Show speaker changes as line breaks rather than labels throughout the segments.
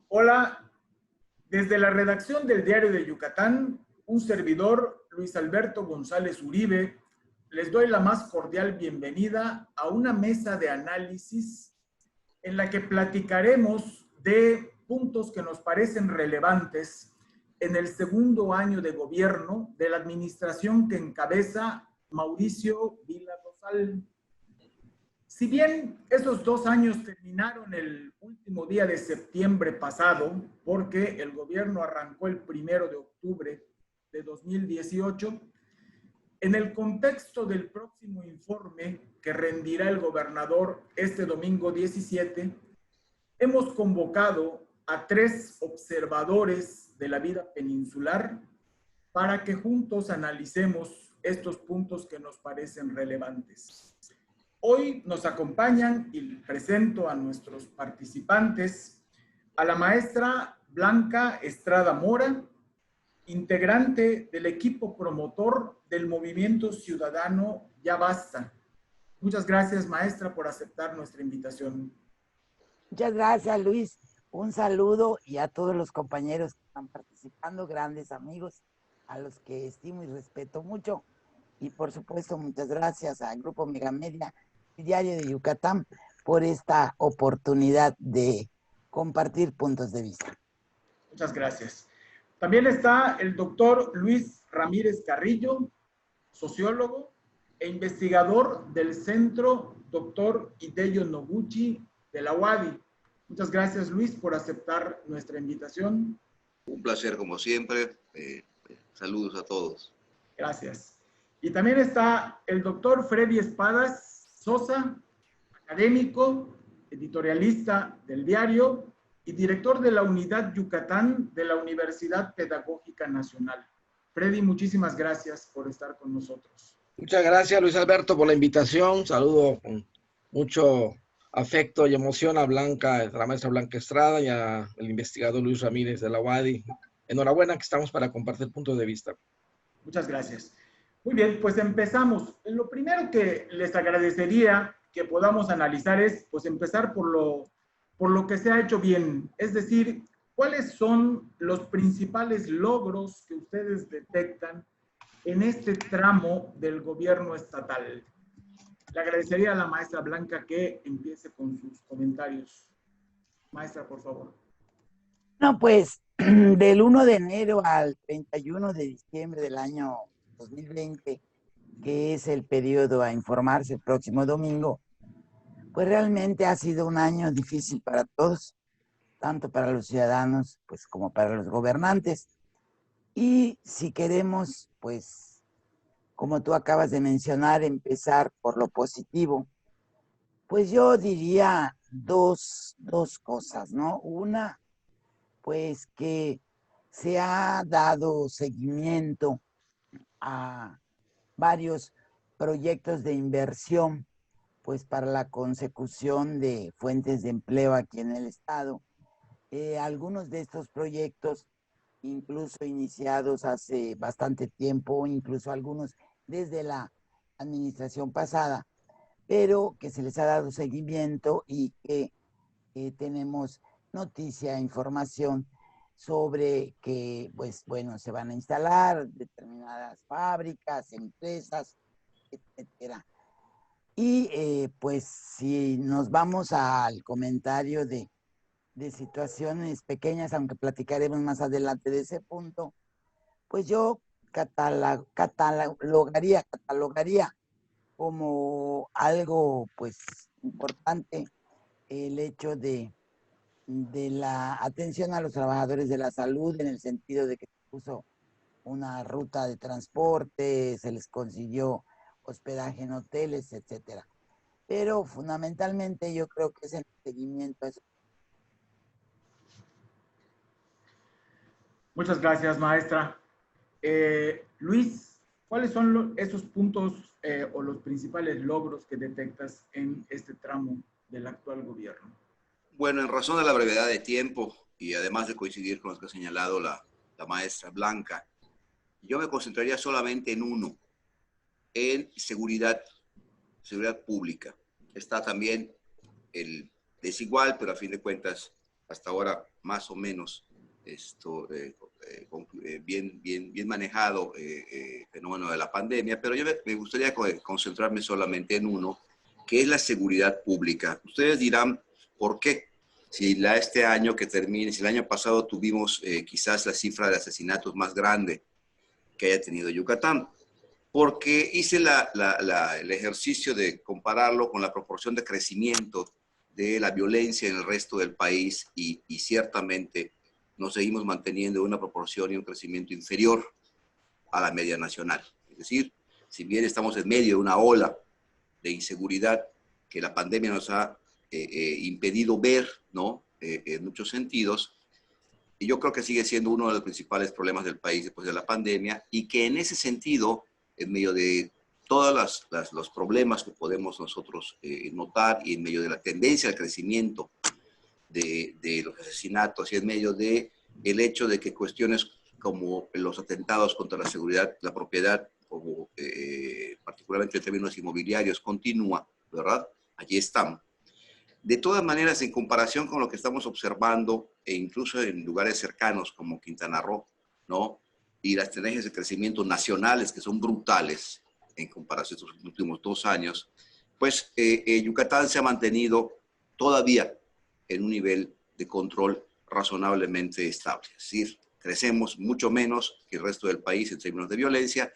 Hola, desde la redacción del Diario de Yucatán, un servidor, Luis Alberto González Uribe, les doy la más cordial bienvenida a una mesa de análisis en la que platicaremos de puntos que nos parecen relevantes en el segundo año de gobierno de la administración que encabeza Mauricio Vila Rosal. Si bien esos 2 años terminaron el último día de septiembre pasado, porque el gobierno arrancó el 1 de octubre de 2018, en el contexto del próximo informe que rendirá el gobernador este domingo 17, hemos convocado a 3 observadores de la vida peninsular para que juntos analicemos estos puntos que nos parecen relevantes. Hoy nos acompañan y presento a nuestros participantes, a la maestra Blanca Estrada Mora, integrante del equipo promotor del Movimiento Ciudadano Ya Basta. Muchas gracias, maestra, por aceptar nuestra invitación.
Muchas gracias, Luis. Un saludo y a todos los compañeros que están participando, grandes amigos, a los que estimo y respeto mucho. Y por supuesto, muchas gracias al Grupo Megamedia y Diario de Yucatán por esta oportunidad de compartir puntos de vista.
Muchas gracias. También está el doctor Luis Ramírez Carrillo, sociólogo e investigador del Centro Dr. Hideo Noguchi de la UADY. Muchas gracias, Luis, por aceptar nuestra invitación.
Un placer, como siempre. Saludos a todos.
Gracias. Y también está el doctor Freddy Espadas Sosa, académico, editorialista del diario y director de la Unidad Yucatán de la Universidad Pedagógica Nacional. Freddy, muchísimas gracias por estar con nosotros.
Muchas gracias, Luis Alberto, por la invitación. Saludo con mucho afecto y emoción a la maestra Blanca Estrada y al investigador Luis Ramírez de la UADY. Enhorabuena que estamos para compartir puntos de vista.
Muchas gracias. Muy bien, pues empezamos. Lo primero que les agradecería que podamos analizar es, pues, empezar por lo que se ha hecho bien. Es decir, ¿cuáles son los principales logros que ustedes detectan en este tramo del gobierno estatal? Le agradecería a la maestra Blanca que empiece con sus comentarios. Maestra, por favor.
No, pues del 1 de enero al 31 de diciembre del año 2020, que es el periodo a informarse el próximo domingo, pues realmente ha sido un año difícil para todos, tanto para los ciudadanos pues como para los gobernantes. Y si queremos, pues, como tú acabas de mencionar, empezar por lo positivo, pues yo diría dos cosas, ¿no? Una, pues que se ha dado seguimiento a varios proyectos de inversión, pues para la consecución de fuentes de empleo aquí en el estado. Algunos de estos proyectos, incluso iniciados hace bastante tiempo, incluso algunos desde la administración pasada, pero que se les ha dado seguimiento y que tenemos noticia, información sobre que, pues bueno, se van a instalar determinadas fábricas, empresas, etcétera. Y pues si nos vamos al comentario de situaciones pequeñas, aunque platicaremos más adelante de ese punto, pues yo catalogaría como algo pues importante el hecho de la atención a los trabajadores de la salud, en el sentido de que se puso una ruta de transporte, se les consiguió hospedaje en hoteles, etcétera. Pero fundamentalmente yo creo que es el seguimiento a eso.
Muchas gracias, maestra. Luis, ¿cuáles son esos puntos o los principales logros que detectas en este tramo del actual gobierno?
Bueno, en razón de la brevedad de tiempo y además de coincidir con lo que ha señalado la maestra Blanca, yo me concentraría solamente en uno, en seguridad pública. Está también el desigual, pero a fin de cuentas hasta ahora más o menos bien manejado fenómeno de la pandemia, pero yo me gustaría concentrarme solamente en uno, que es la seguridad pública. Ustedes dirán, ¿por qué? Si este año que termine, si el año pasado tuvimos quizás la cifra de asesinatos más grande que haya tenido Yucatán, porque hice el ejercicio de compararlo con la proporción de crecimiento de la violencia en el resto del país y ciertamente nos seguimos manteniendo una proporción y un crecimiento inferior a la media nacional. Es decir, si bien estamos en medio de una ola de inseguridad que la pandemia nos ha impedido ver, ¿no? En muchos sentidos, y yo creo que sigue siendo uno de los principales problemas del país después de la pandemia, y que en ese sentido, en medio de todos los problemas que podemos nosotros notar y en medio de la tendencia al crecimiento de los asesinatos y en medio de el hecho de que cuestiones como los atentados contra la seguridad, la propiedad, como, particularmente en términos inmobiliarios, continúa, ¿verdad? Allí están. De todas maneras, en comparación con lo que estamos observando, e incluso en lugares cercanos como Quintana Roo, ¿no? Y las tendencias de crecimiento nacionales que son brutales en comparación a estos últimos 2 años, pues Yucatán se ha mantenido todavía en un nivel de control razonablemente estable. Es decir, crecemos mucho menos que el resto del país en términos de violencia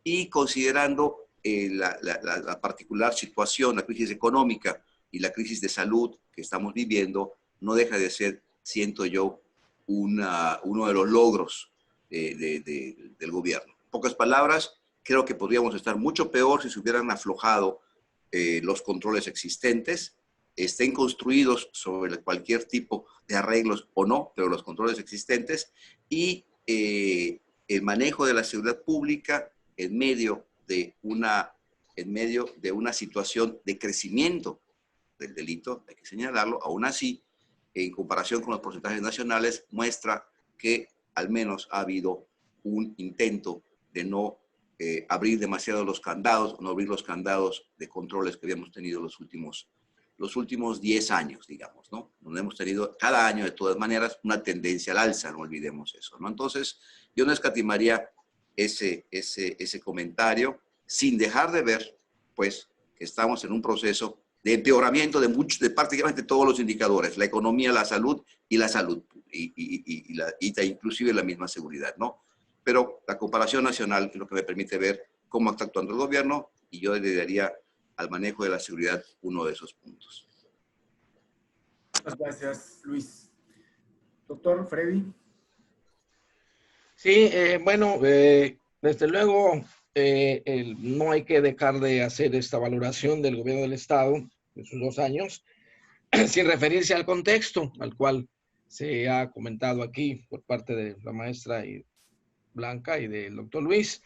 y considerando la particular situación, la crisis económica y la crisis de salud que estamos viviendo, no deja de ser, siento yo, uno de los logros del gobierno. En pocas palabras, creo que podríamos estar mucho peor si se hubieran aflojado los controles existentes, estén construidos sobre cualquier tipo de arreglos o no, pero los controles existentes y el manejo de la seguridad pública en medio de una situación de crecimiento del delito, hay que señalarlo, aún así, en comparación con los porcentajes nacionales, muestra que al menos ha habido un intento de no abrir demasiado los candados, no abrir los candados de controles que habíamos tenido los últimos 10 años, digamos, ¿no? Donde hemos tenido cada año, de todas maneras, una tendencia al alza, no olvidemos eso, ¿no? Entonces, yo no escatimaría ese comentario, sin dejar de ver, pues, que estamos en un proceso de empeoramiento de prácticamente todos los indicadores, la economía, la salud y la salud, inclusive la misma seguridad, ¿no? Pero la comparación nacional es lo que me permite ver cómo está actuando el gobierno y yo le daría al manejo de la seguridad uno de esos puntos.
Muchas gracias, Luis. Doctor Freddy.
Sí, bueno, desde luego no hay que dejar de hacer esta valoración del gobierno del Estado en sus 2 años, sin referirse al contexto al cual se ha comentado aquí por parte de la maestra Blanca y del doctor Luis.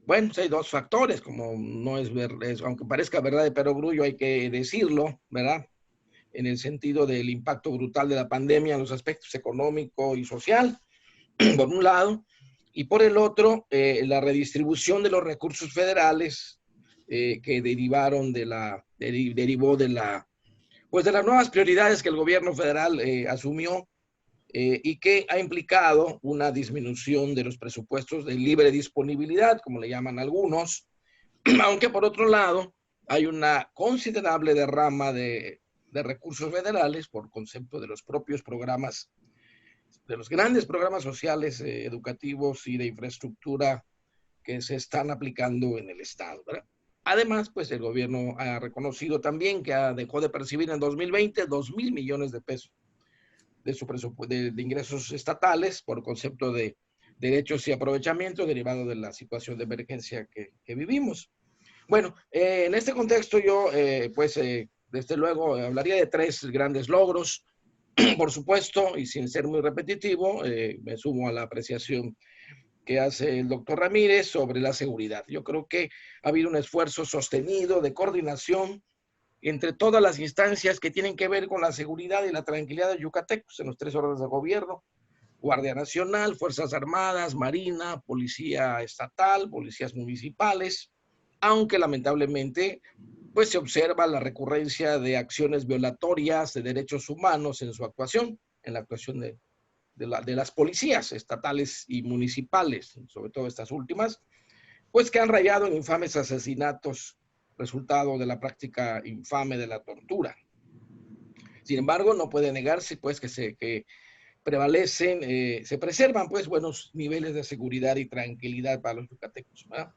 Bueno, hay 2 factores, como no es aunque parezca verdad de perogrullo, hay que decirlo, ¿verdad? En el sentido del impacto brutal de la pandemia en los aspectos económico y social, por un lado, y por el otro, la redistribución de los recursos federales que derivó de las nuevas prioridades que el gobierno federal asumió y que ha implicado una disminución de los presupuestos de libre disponibilidad, como le llaman algunos, aunque por otro lado hay una considerable derrama de recursos federales por concepto de los propios programas, de los grandes programas sociales, educativos y de infraestructura que se están aplicando en el Estado, ¿verdad? Además, pues el gobierno ha reconocido también que dejó de percibir en 2020 2,000 millones de pesos de su presupuesto de ingresos estatales por concepto de derechos y aprovechamiento derivado de la situación de emergencia que vivimos. Bueno, en este contexto yo, desde luego, hablaría de 3 grandes logros. Por supuesto, y sin ser muy repetitivo, me sumo a la apreciación que hace el doctor Ramírez sobre la seguridad. Yo creo que ha habido un esfuerzo sostenido de coordinación entre todas las instancias que tienen que ver con la seguridad y la tranquilidad de yucatecos en los 3 órdenes de gobierno: Guardia Nacional, Fuerzas Armadas, Marina, Policía Estatal, policías municipales, aunque lamentablemente pues se observa la recurrencia de acciones violatorias de derechos humanos en su actuación en la actuación de las policías estatales y municipales, sobre todo estas últimas, pues que han rayado en infames asesinatos, resultado de la práctica infame de la tortura. Sin embargo, no puede negarse pues que prevalecen, se preservan pues buenos niveles de seguridad y tranquilidad para los yucatecos, ¿verdad?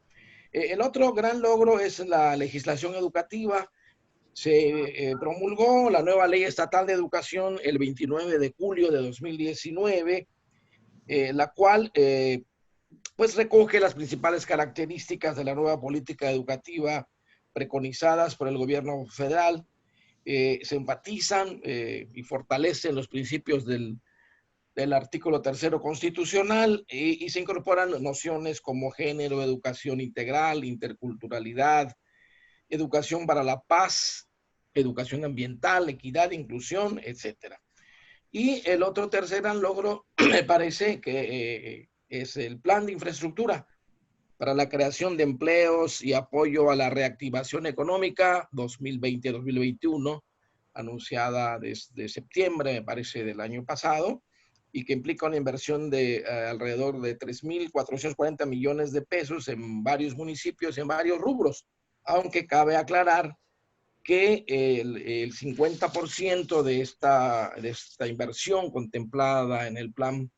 El otro gran logro es la legislación educativa. Se promulgó la nueva Ley Estatal de Educación el 29 de julio de 2019, la cual pues recoge las principales características de la nueva política educativa preconizadas por el gobierno federal. Se enfatizan y fortalecen los principios del artículo 3º constitucional y se incorporan nociones como género, educación integral, interculturalidad, educación para la paz, educación ambiental, equidad, inclusión, etc. Y el otro tercer gran logro me parece que es el plan de infraestructura para la creación de empleos y apoyo a la reactivación económica 2020-2021, anunciada desde septiembre, me parece, del año pasado, y que implica una inversión de alrededor de 3.440 millones de pesos en varios municipios, en varios rubros, aunque cabe aclarar que el 50% de esta inversión contemplada en el plan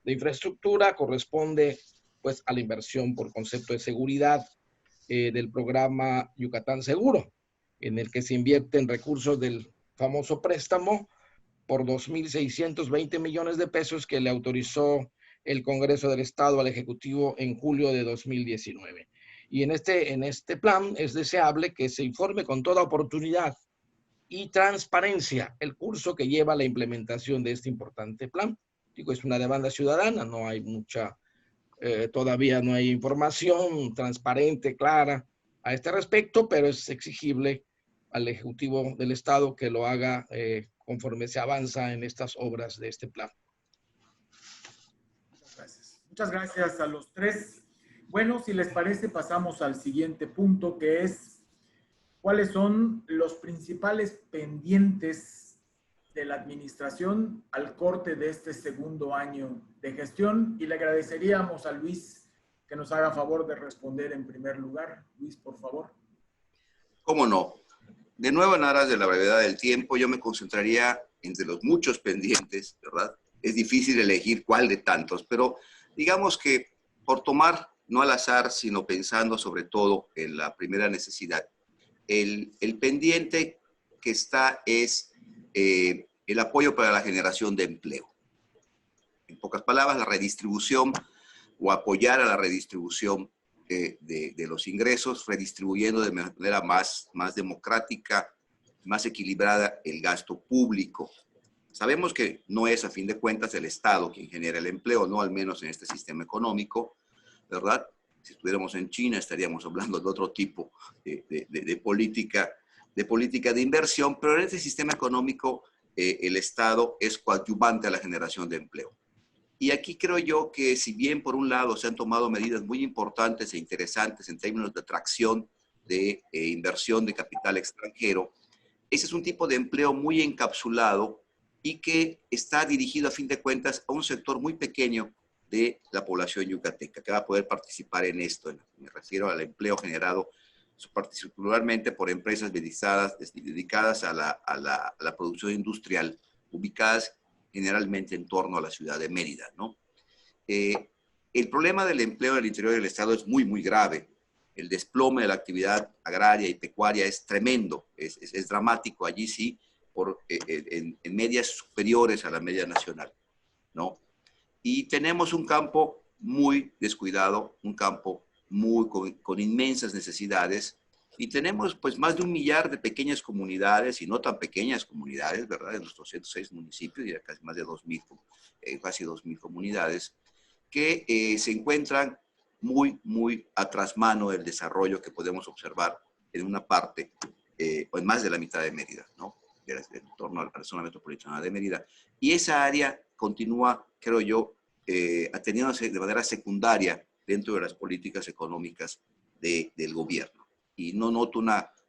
de infraestructura corresponde pues a la inversión por concepto de seguridad del programa Yucatán Seguro, en el que se invierten recursos del famoso préstamo por 2.620 millones de pesos que le autorizó el Congreso del Estado al Ejecutivo en julio de 2019. Y en este plan es deseable que se informe con toda oportunidad y transparencia el curso que lleva la implementación de este importante plan. Digo, es una demanda ciudadana, no hay todavía no hay información transparente, clara a este respecto, pero es exigible al Ejecutivo del Estado que lo haga conforme se avanza en estas obras de este plan.
Muchas gracias. Muchas gracias a los tres. Bueno, si les parece, pasamos al siguiente punto, que es cuáles son los principales pendientes de la administración al corte de este segundo año de gestión. Y le agradeceríamos a Luis que nos haga favor de responder en primer lugar. Luis, por favor.
¿Cómo no? De nuevo, en aras de la brevedad del tiempo, yo me concentraría entre los muchos pendientes, ¿verdad? Es difícil elegir cuál de tantos, pero digamos que por tomar, no al azar, sino pensando sobre todo en la primera necesidad, el pendiente que está es el apoyo para la generación de empleo. En pocas palabras, la redistribución o apoyar a la redistribución de los ingresos, redistribuyendo de manera más democrática, más equilibrada el gasto público. Sabemos que no es a fin de cuentas el Estado quien genera el empleo, no al menos en este sistema económico, ¿verdad? Si estuviéramos en China estaríamos hablando de otro tipo de política de inversión, pero en este sistema económico el Estado es coadyuvante a la generación de empleo. Y aquí creo yo que si bien por un lado se han tomado medidas muy importantes e interesantes en términos de atracción de inversión de capital extranjero, ese es un tipo de empleo muy encapsulado y que está dirigido a fin de cuentas a un sector muy pequeño de la población yucateca que va a poder participar en esto. Me refiero al empleo generado particularmente por empresas dedicadas a la producción industrial, ubicadas generalmente en torno a la ciudad de Mérida, ¿no? El problema del empleo en el interior del Estado es muy, muy grave. El desplome de la actividad agraria y pecuaria es tremendo, es dramático allí sí, en medias superiores a la media nacional, ¿no? Y tenemos un campo muy descuidado, un campo con inmensas necesidades, y tenemos pues más de 1 millar de pequeñas comunidades y no tan pequeñas comunidades, ¿verdad? En los 206 municipios y casi más de 2.000, casi 2.000 comunidades que se encuentran muy a trasmano del desarrollo que podemos observar en una parte o en más de la mitad de Mérida, ¿no? En torno a la zona metropolitana de Mérida. Y esa área continúa, creo yo, ateniéndose de manera secundaria dentro de las políticas económicas del gobierno. Y no noto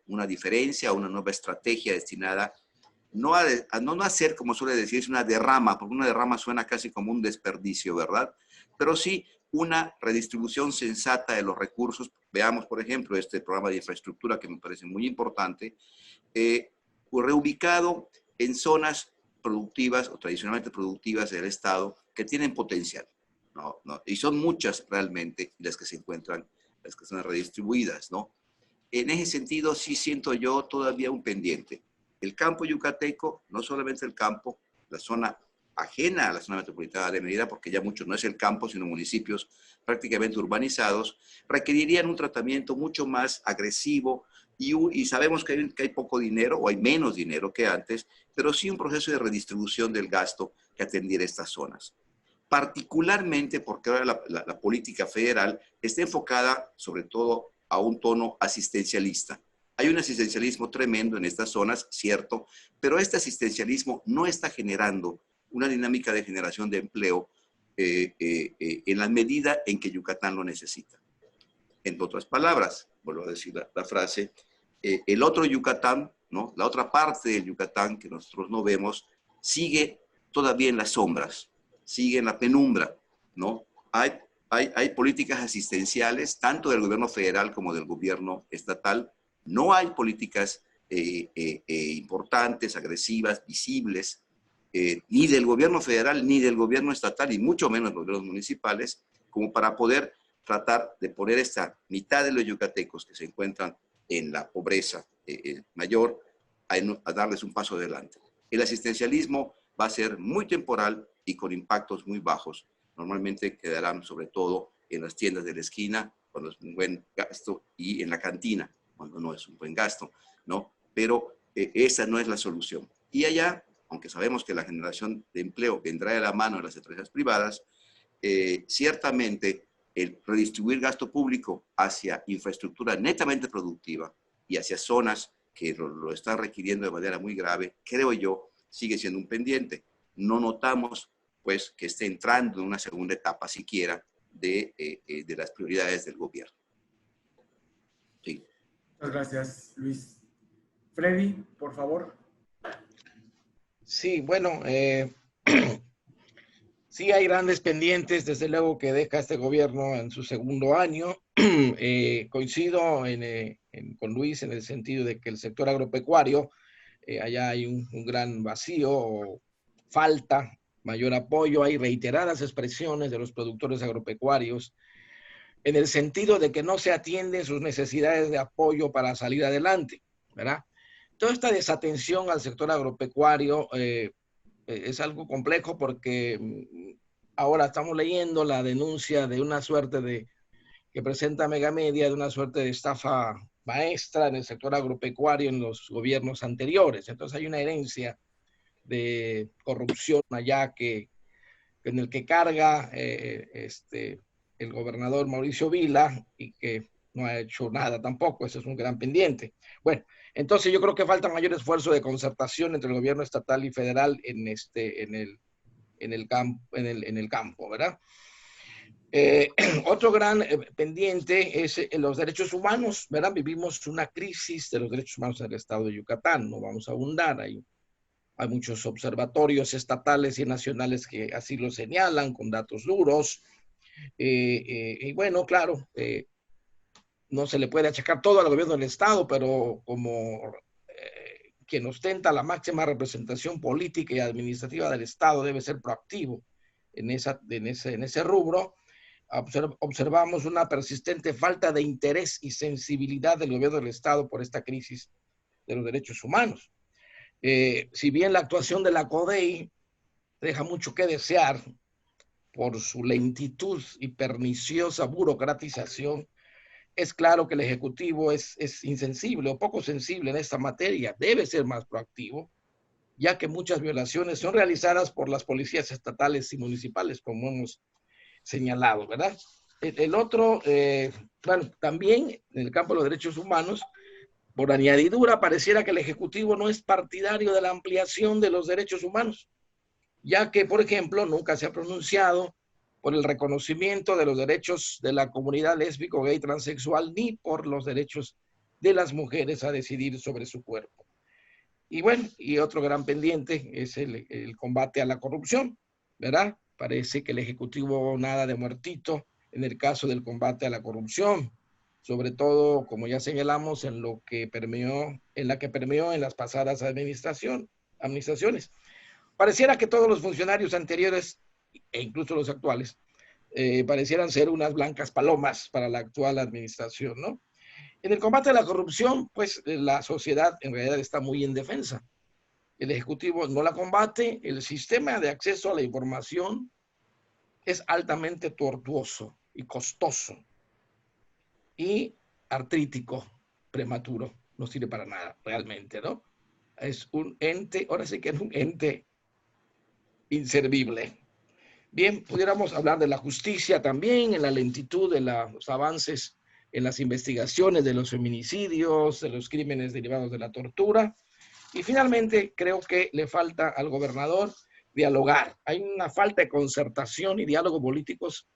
una diferencia, una nueva estrategia destinada no hacer, como suele decirse, una derrama, porque una derrama suena casi como un desperdicio, ¿verdad? Pero sí una redistribución sensata de los recursos. Veamos, por ejemplo, este programa de infraestructura que me parece muy importante, reubicado en zonas productivas o tradicionalmente productivas del Estado que tienen potencial. Y son muchas realmente las que se encuentran, las que están redistribuidas, ¿no? En ese sentido, sí siento yo todavía un pendiente. El campo yucateco, no solamente el campo, la zona ajena a la zona metropolitana de Mérida, porque ya mucho no es el campo, sino municipios prácticamente urbanizados, requerirían un tratamiento mucho más agresivo y sabemos que hay poco dinero o hay menos dinero que antes, pero sí un proceso de redistribución del gasto que atendiera estas zonas. Particularmente porque ahora la política federal está enfocada sobre todo a un tono asistencialista. Hay un asistencialismo tremendo en estas zonas, cierto, pero este asistencialismo no está generando una dinámica de generación de empleo en la medida en que Yucatán lo necesita. En otras palabras, vuelvo a decir la frase, el otro Yucatán, ¿no? La otra parte del Yucatán que nosotros no vemos, sigue todavía en las sombras, sigue en la penumbra, ¿no? Hay políticas asistenciales, tanto del gobierno federal como del gobierno estatal. No hay políticas importantes, agresivas, visibles, ni del gobierno federal, ni del gobierno estatal, y mucho menos los gobiernos municipales, como para poder tratar de poner esta mitad de los yucatecos que se encuentran en la pobreza mayor a darles un paso adelante. El asistencialismo va a ser muy temporal y con impactos muy bajos. Normalmente quedarán sobre todo en las tiendas de la esquina, cuando es un buen gasto, y en la cantina, cuando no es un buen gasto, ¿no? Pero esa no es la solución. Y allá, aunque sabemos que la generación de empleo vendrá de la mano de las empresas privadas, ciertamente el redistribuir gasto público hacia infraestructura netamente productiva y hacia zonas que lo están requiriendo de manera muy grave, creo yo, sigue siendo un pendiente. No notamos pues que esté entrando en una segunda etapa siquiera de las prioridades del gobierno. Sí.
Muchas gracias, Luis. Freddy, por favor.
Sí, bueno, sí hay grandes pendientes, desde luego, que deja este gobierno en su segundo año. Coincido con Luis en el sentido de que el sector agropecuario, allá hay un gran vacío o falta mayor apoyo. Hay reiteradas expresiones de los productores agropecuarios en el sentido de que no se atienden sus necesidades de apoyo para salir adelante, ¿verdad? Toda esta desatención al sector agropecuario es algo complejo porque ahora estamos leyendo la denuncia de una suerte que presenta Megamedia, de una suerte de estafa maestra en el sector agropecuario en los gobiernos anteriores. Entonces hay una herencia de corrupción allá en el que carga el gobernador Mauricio Vila y que no ha hecho nada tampoco. Ese es un gran pendiente. Bueno, entonces yo creo que falta mayor esfuerzo de concertación entre el gobierno estatal y federal en el campo, ¿verdad? Otro gran pendiente es los derechos humanos, ¿verdad? Vivimos una crisis de los derechos humanos en el estado de Yucatán, no vamos a abundar, hay muchos observatorios estatales y nacionales que así lo señalan con datos duros, y bueno, claro, no se le puede achacar todo al gobierno del estado, pero como quien ostenta la máxima representación política y administrativa del estado debe ser proactivo en ese rubro. Observamos una persistente falta de interés y sensibilidad del gobierno del estado por esta crisis de los derechos humanos. Si bien la actuación de la CODEI deja mucho que desear por su lentitud y perniciosa burocratización, es claro que el Ejecutivo es insensible o poco sensible en esta materia. Debe ser más proactivo, ya que muchas violaciones son realizadas por las policías estatales y municipales, como hemos señalado, ¿verdad? El otro, bueno, también en el campo de los derechos humanos, por añadidura, pareciera que el Ejecutivo no es partidario de la ampliación de los derechos humanos, ya que, por ejemplo, nunca se ha pronunciado por el reconocimiento de los derechos de la comunidad lésbico, gay, transexual, ni por los derechos de las mujeres a decidir sobre su cuerpo. Y bueno, y otro gran pendiente es el combate a la corrupción, ¿verdad? Parece que el Ejecutivo nada de muertito en el caso del combate a la corrupción, sobre todo, como ya señalamos, en la que permeó en las pasadas administraciones. Pareciera que todos los funcionarios anteriores, e incluso los actuales, parecieran ser unas blancas palomas para la actual administración, ¿no? En el combate a la corrupción, pues la sociedad en realidad está muy indefensa. El Ejecutivo no la combate, el sistema de acceso a la información es altamente tortuoso y costoso y artrítico, prematuro, no sirve para nada realmente, ¿no? Es un ente, ahora sí que es un ente inservible. Bien, pudiéramos hablar de la justicia también, en la lentitud de los avances en las investigaciones de los feminicidios, de los crímenes derivados de la tortura. Y finalmente, creo que le falta al gobernador dialogar. Hay una falta de concertación y diálogo políticos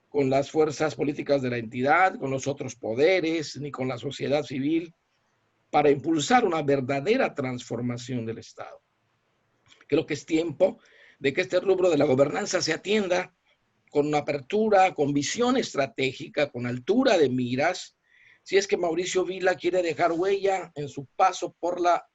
con las fuerzas políticas de la entidad, con los otros poderes, ni con la sociedad civil, para impulsar una verdadera transformación del Estado. Creo que es tiempo de que este rubro de la gobernanza se atienda con una apertura, con visión estratégica, con altura de miras, si es que Mauricio Vila quiere dejar huella en su paso por la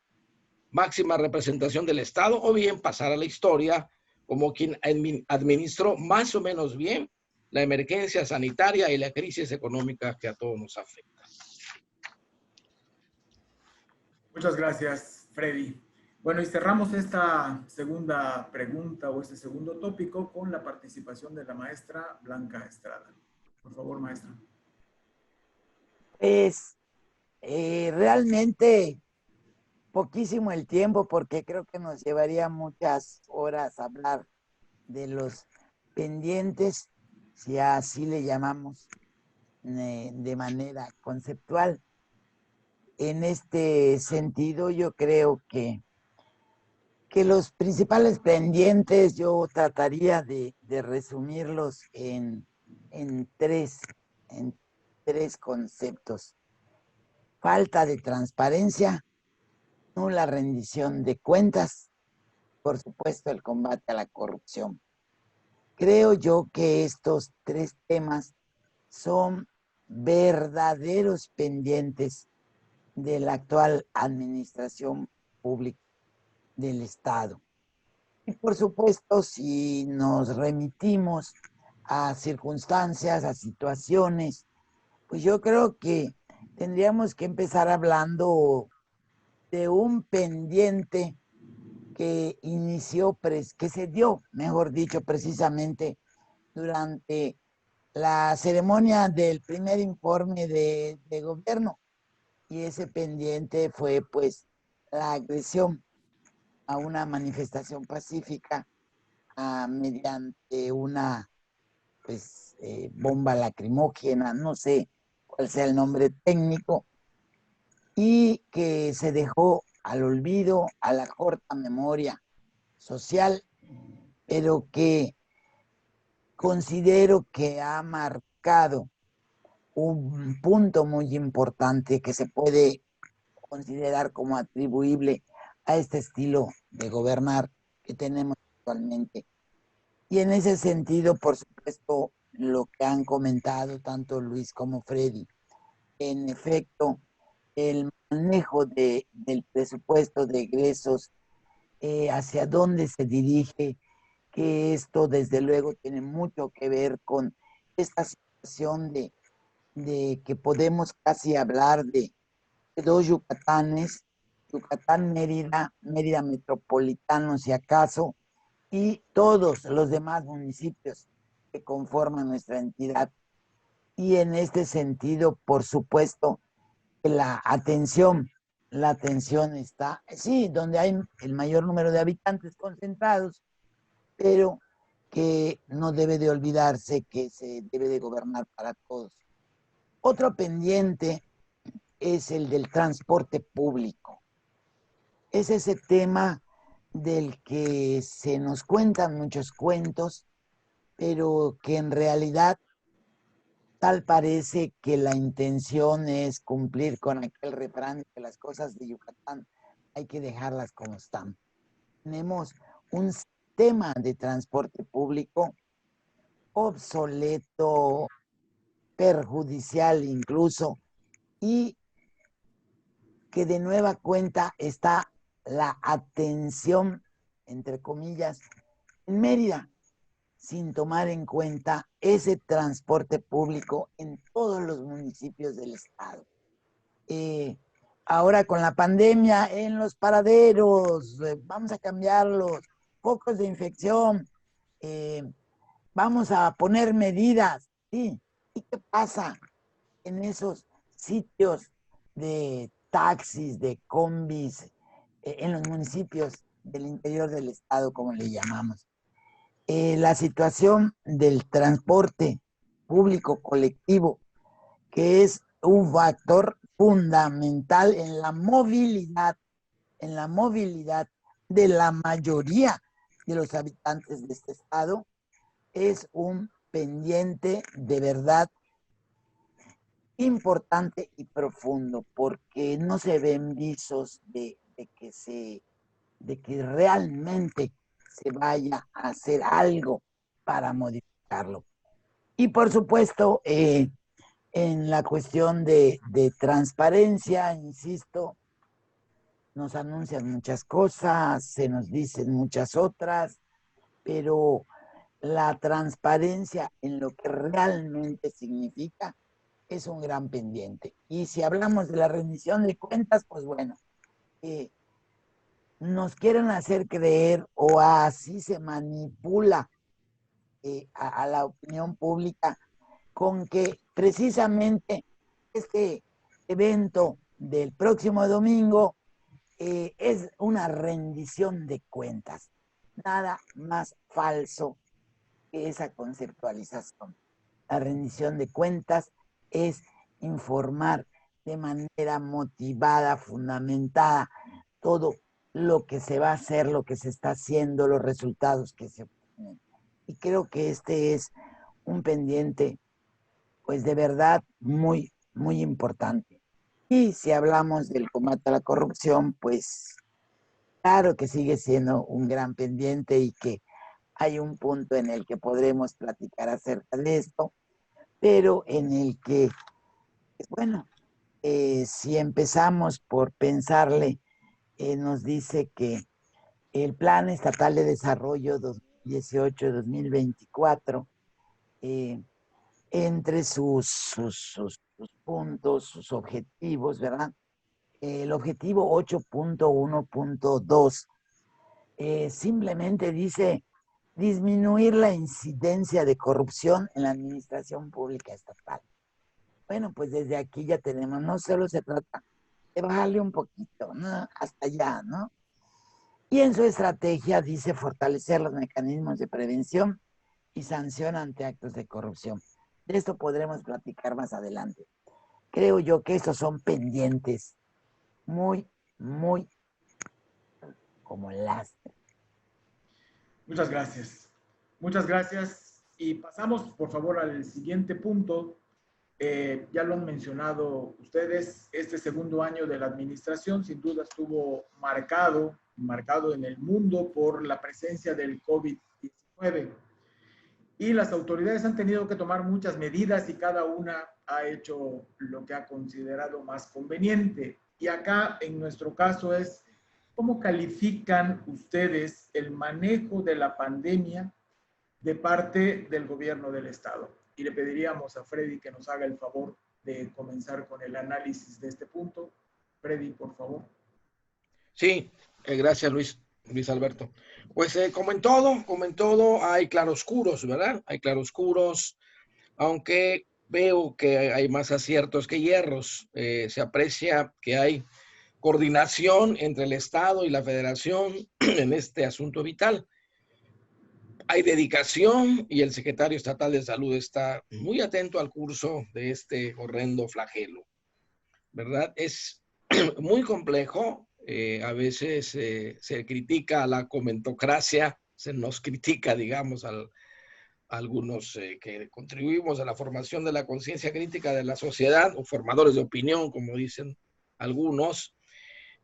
máxima representación del Estado, o bien pasar a la historia como quien administró más o menos bien la emergencia sanitaria y la crisis económica que a todos nos afecta.
Muchas gracias, Freddy. Bueno, y cerramos esta segunda pregunta o este segundo tópico con la participación de la maestra Blanca Estrada. Por favor, maestra.
Pues realmente poquísimo el tiempo, porque creo que nos llevaría muchas horas hablar de los pendientes, si así le llamamos, de manera conceptual. En este sentido, yo creo que los principales pendientes yo trataría de resumirlos en tres conceptos: falta de transparencia, nula rendición de cuentas, por supuesto el combate a la corrupción. Creo yo que estos tres temas son verdaderos pendientes de la actual administración pública del Estado. Y por supuesto, si nos remitimos a circunstancias, a situaciones, pues yo creo que tendríamos que empezar hablando de un pendiente que que se dio, mejor dicho, precisamente durante la ceremonia del primer informe de gobierno. Y ese pendiente fue pues la agresión a una manifestación pacífica mediante una pues bomba lacrimógena, no sé cuál sea el nombre técnico, y que se dejó al olvido, a la corta memoria social, pero que considero que ha marcado un punto muy importante que se puede considerar como atribuible a este estilo de gobernar que tenemos actualmente. Y en ese sentido, por supuesto, lo que han comentado tanto Luis como Freddy, en efecto, el manejo del presupuesto de egresos, hacia dónde se dirige, que esto desde luego tiene mucho que ver con esta situación de que podemos casi hablar de dos Yucatanes, Yucatán, Mérida, Mérida Metropolitano si acaso, y todos los demás municipios que conforman nuestra entidad. Y en este sentido, por supuesto, la atención está, sí, donde hay el mayor número de habitantes concentrados, pero que no debe de olvidarse que se debe de gobernar para todos. Otro pendiente es el del transporte público. Es ese tema del que se nos cuentan muchos cuentos, pero que en realidad tal parece que la intención es cumplir con aquel refrán que las cosas de Yucatán hay que dejarlas como están. Tenemos un sistema de transporte público obsoleto, perjudicial incluso, y que de nueva cuenta está la atención, entre comillas, en Mérida, sin tomar en cuenta ese transporte público en todos los municipios del estado. Ahora con la pandemia en los paraderos, vamos a cambiar los focos de infección, vamos a poner medidas, ¿sí? ¿Y qué pasa en esos sitios de taxis, de combis, en los municipios del interior del estado, como le llamamos? La situación del transporte público colectivo, que es un factor fundamental en la movilidad de la mayoría de los habitantes de este estado, es un pendiente de verdad importante y profundo, porque no se ven visos de que realmente se vaya a hacer algo para modificarlo. Y por supuesto, en la cuestión de transparencia, insisto, nos anuncian muchas cosas, se nos dicen muchas otras, pero la transparencia en lo que realmente significa es un gran pendiente. Y si hablamos de la rendición de cuentas, pues bueno, nos quieren hacer creer, o así se manipula a la opinión pública, con que precisamente este evento del próximo domingo es una rendición de cuentas. Nada más falso que esa conceptualización. La rendición de cuentas es informar de manera motivada, fundamentada, todo lo que se va a hacer, lo que se está haciendo, los resultados que se obtienen. Y creo que este es un pendiente, pues de verdad, muy, muy importante. Y si hablamos del combate a la corrupción, pues claro que sigue siendo un gran pendiente y que hay un punto en el que podremos platicar acerca de esto, pero en el que, bueno, si empezamos por pensarle, nos dice que el Plan Estatal de Desarrollo 2018-2024, entre sus puntos, sus objetivos, ¿verdad? El objetivo 8.1.2 simplemente dice disminuir la incidencia de corrupción en la administración pública estatal. Bueno, pues desde aquí ya tenemos, no solo se trata de bajarle un poquito, ¿no? Hasta allá, ¿no? Y en su estrategia dice fortalecer los mecanismos de prevención y sanción ante actos de corrupción. De esto podremos platicar más adelante. Creo yo que estos son pendientes muy, muy como lastre.
Muchas gracias. Muchas gracias. Y pasamos, por favor, al siguiente punto. Ya lo han mencionado ustedes, este segundo año de la administración sin duda estuvo marcado en el mundo por la presencia del COVID-19. Y las autoridades han tenido que tomar muchas medidas y cada una ha hecho lo que ha considerado más conveniente. Y acá, en nuestro caso, es ¿cómo califican ustedes el manejo de la pandemia de parte del gobierno del estado? Y le pediríamos a Freddy que nos haga el favor de comenzar con el análisis de este punto. Freddy, por favor.
Sí, gracias Luis Alberto. Pues como en todo hay claroscuros, ¿verdad? Hay claroscuros, aunque veo que hay más aciertos que hierros. Se aprecia que hay coordinación entre el Estado y la Federación en este asunto vital. Hay dedicación y el secretario estatal de salud está muy atento al curso de este horrendo flagelo, ¿verdad? Es muy complejo. A veces se critica a la comentocracia, se nos critica, digamos, a algunos que contribuimos a la formación de la conciencia crítica de la sociedad, o formadores de opinión, como dicen algunos.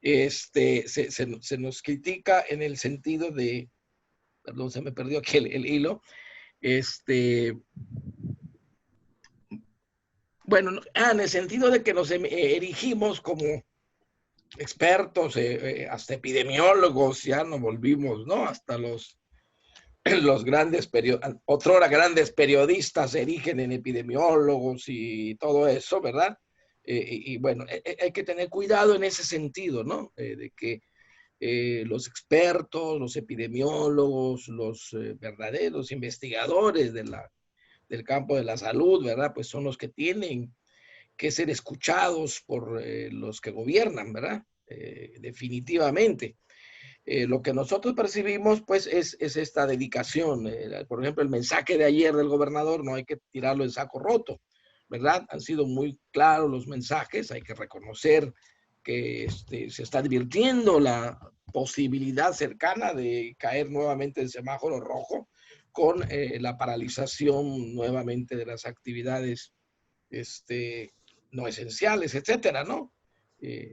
se nos critica en el sentido de, perdón, se me perdió aquí el hilo, bueno, en el sentido de que nos erigimos como expertos, hasta epidemiólogos, ya nos volvimos, ¿no? Hasta los grandes otrora grandes periodistas se erigen en epidemiólogos y todo eso, ¿verdad? Y bueno, hay que tener cuidado en ese sentido, ¿no? De que los expertos, los epidemiólogos, los verdaderos investigadores del campo de la salud, ¿verdad? Pues son los que tienen que ser escuchados por los que gobiernan, ¿verdad? Definitivamente. Lo que nosotros percibimos, pues, es esta dedicación. Por ejemplo, el mensaje de ayer del gobernador no hay que tirarlo en saco roto, ¿verdad? Han sido muy claros los mensajes, hay que reconocer que se está advirtiendo la posibilidad cercana de caer nuevamente en semáforo rojo con la paralización nuevamente de las actividades no esenciales, etcétera, ¿no?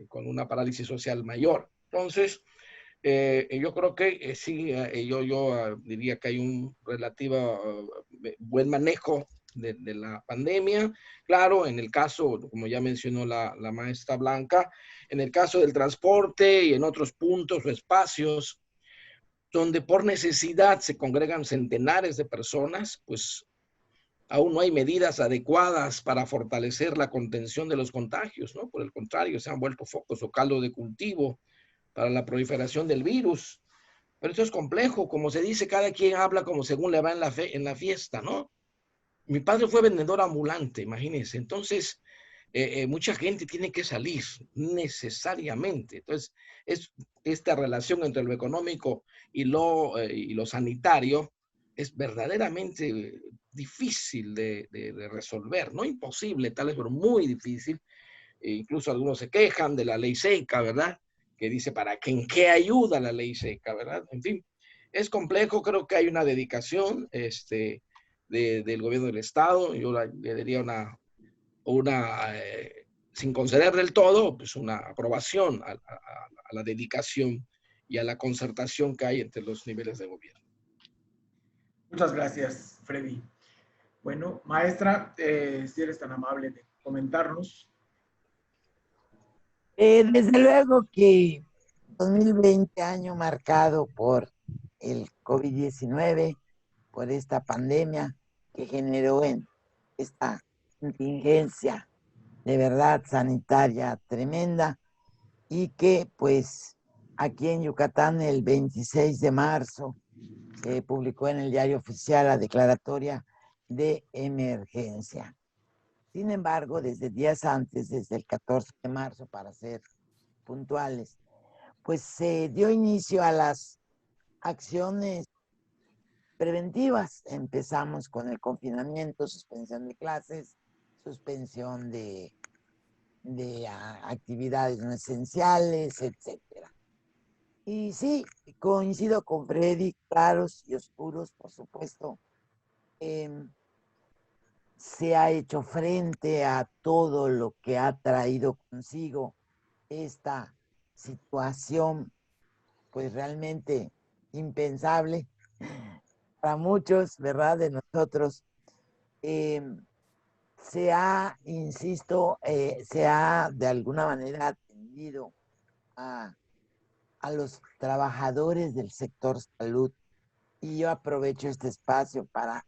Con una parálisis social mayor. Entonces, yo creo que sí, yo diría que hay un relativo buen manejo de la pandemia. Claro, en el caso, como ya mencionó la maestra Blanca, en el caso del transporte y en otros puntos o espacios donde por necesidad se congregan centenares de personas, pues aún no hay medidas adecuadas para fortalecer la contención de los contagios, ¿no? Por el contrario, se han vuelto focos o caldo de cultivo para la proliferación del virus. Pero esto es complejo, como se dice, cada quien habla como según le va en la fiesta, ¿no? Mi padre fue vendedor ambulante, imagínense. Entonces, mucha gente tiene que salir necesariamente. Entonces, esta relación entre lo económico y lo sanitario es verdaderamente difícil de resolver, no imposible, tal vez, pero muy difícil. Incluso algunos se quejan de la ley seca, ¿verdad? Que dice, ¿en qué ayuda la ley seca, verdad? En fin, es complejo, creo que hay una dedicación del gobierno del Estado. Yo le daría sin conceder del todo, pues una aprobación a la dedicación y a la concertación que hay entre los niveles de gobierno.
Muchas gracias, Freddy. Bueno, maestra, si eres tan amable de comentarnos.
Desde luego que 2020, año marcado por el COVID-19, por esta pandemia que generó en esta contingencia de verdad sanitaria tremenda, y que pues aquí en Yucatán el 26 de marzo se publicó en el Diario Oficial la declaratoria de emergencia. Sin embargo, desde días antes, desde el 14 de marzo para ser puntuales, pues se dio inicio a las acciones preventivas. Empezamos con el confinamiento, suspensión de clases, suspensión de actividades no esenciales, etcétera. Y sí, coincido con Freddy, claros y oscuros, por supuesto. Se ha hecho frente a todo lo que ha traído consigo esta situación, pues realmente impensable para muchos, ¿verdad? De nosotros. Se ha, insisto, se ha de alguna manera atendido a los trabajadores del sector salud, y yo aprovecho este espacio para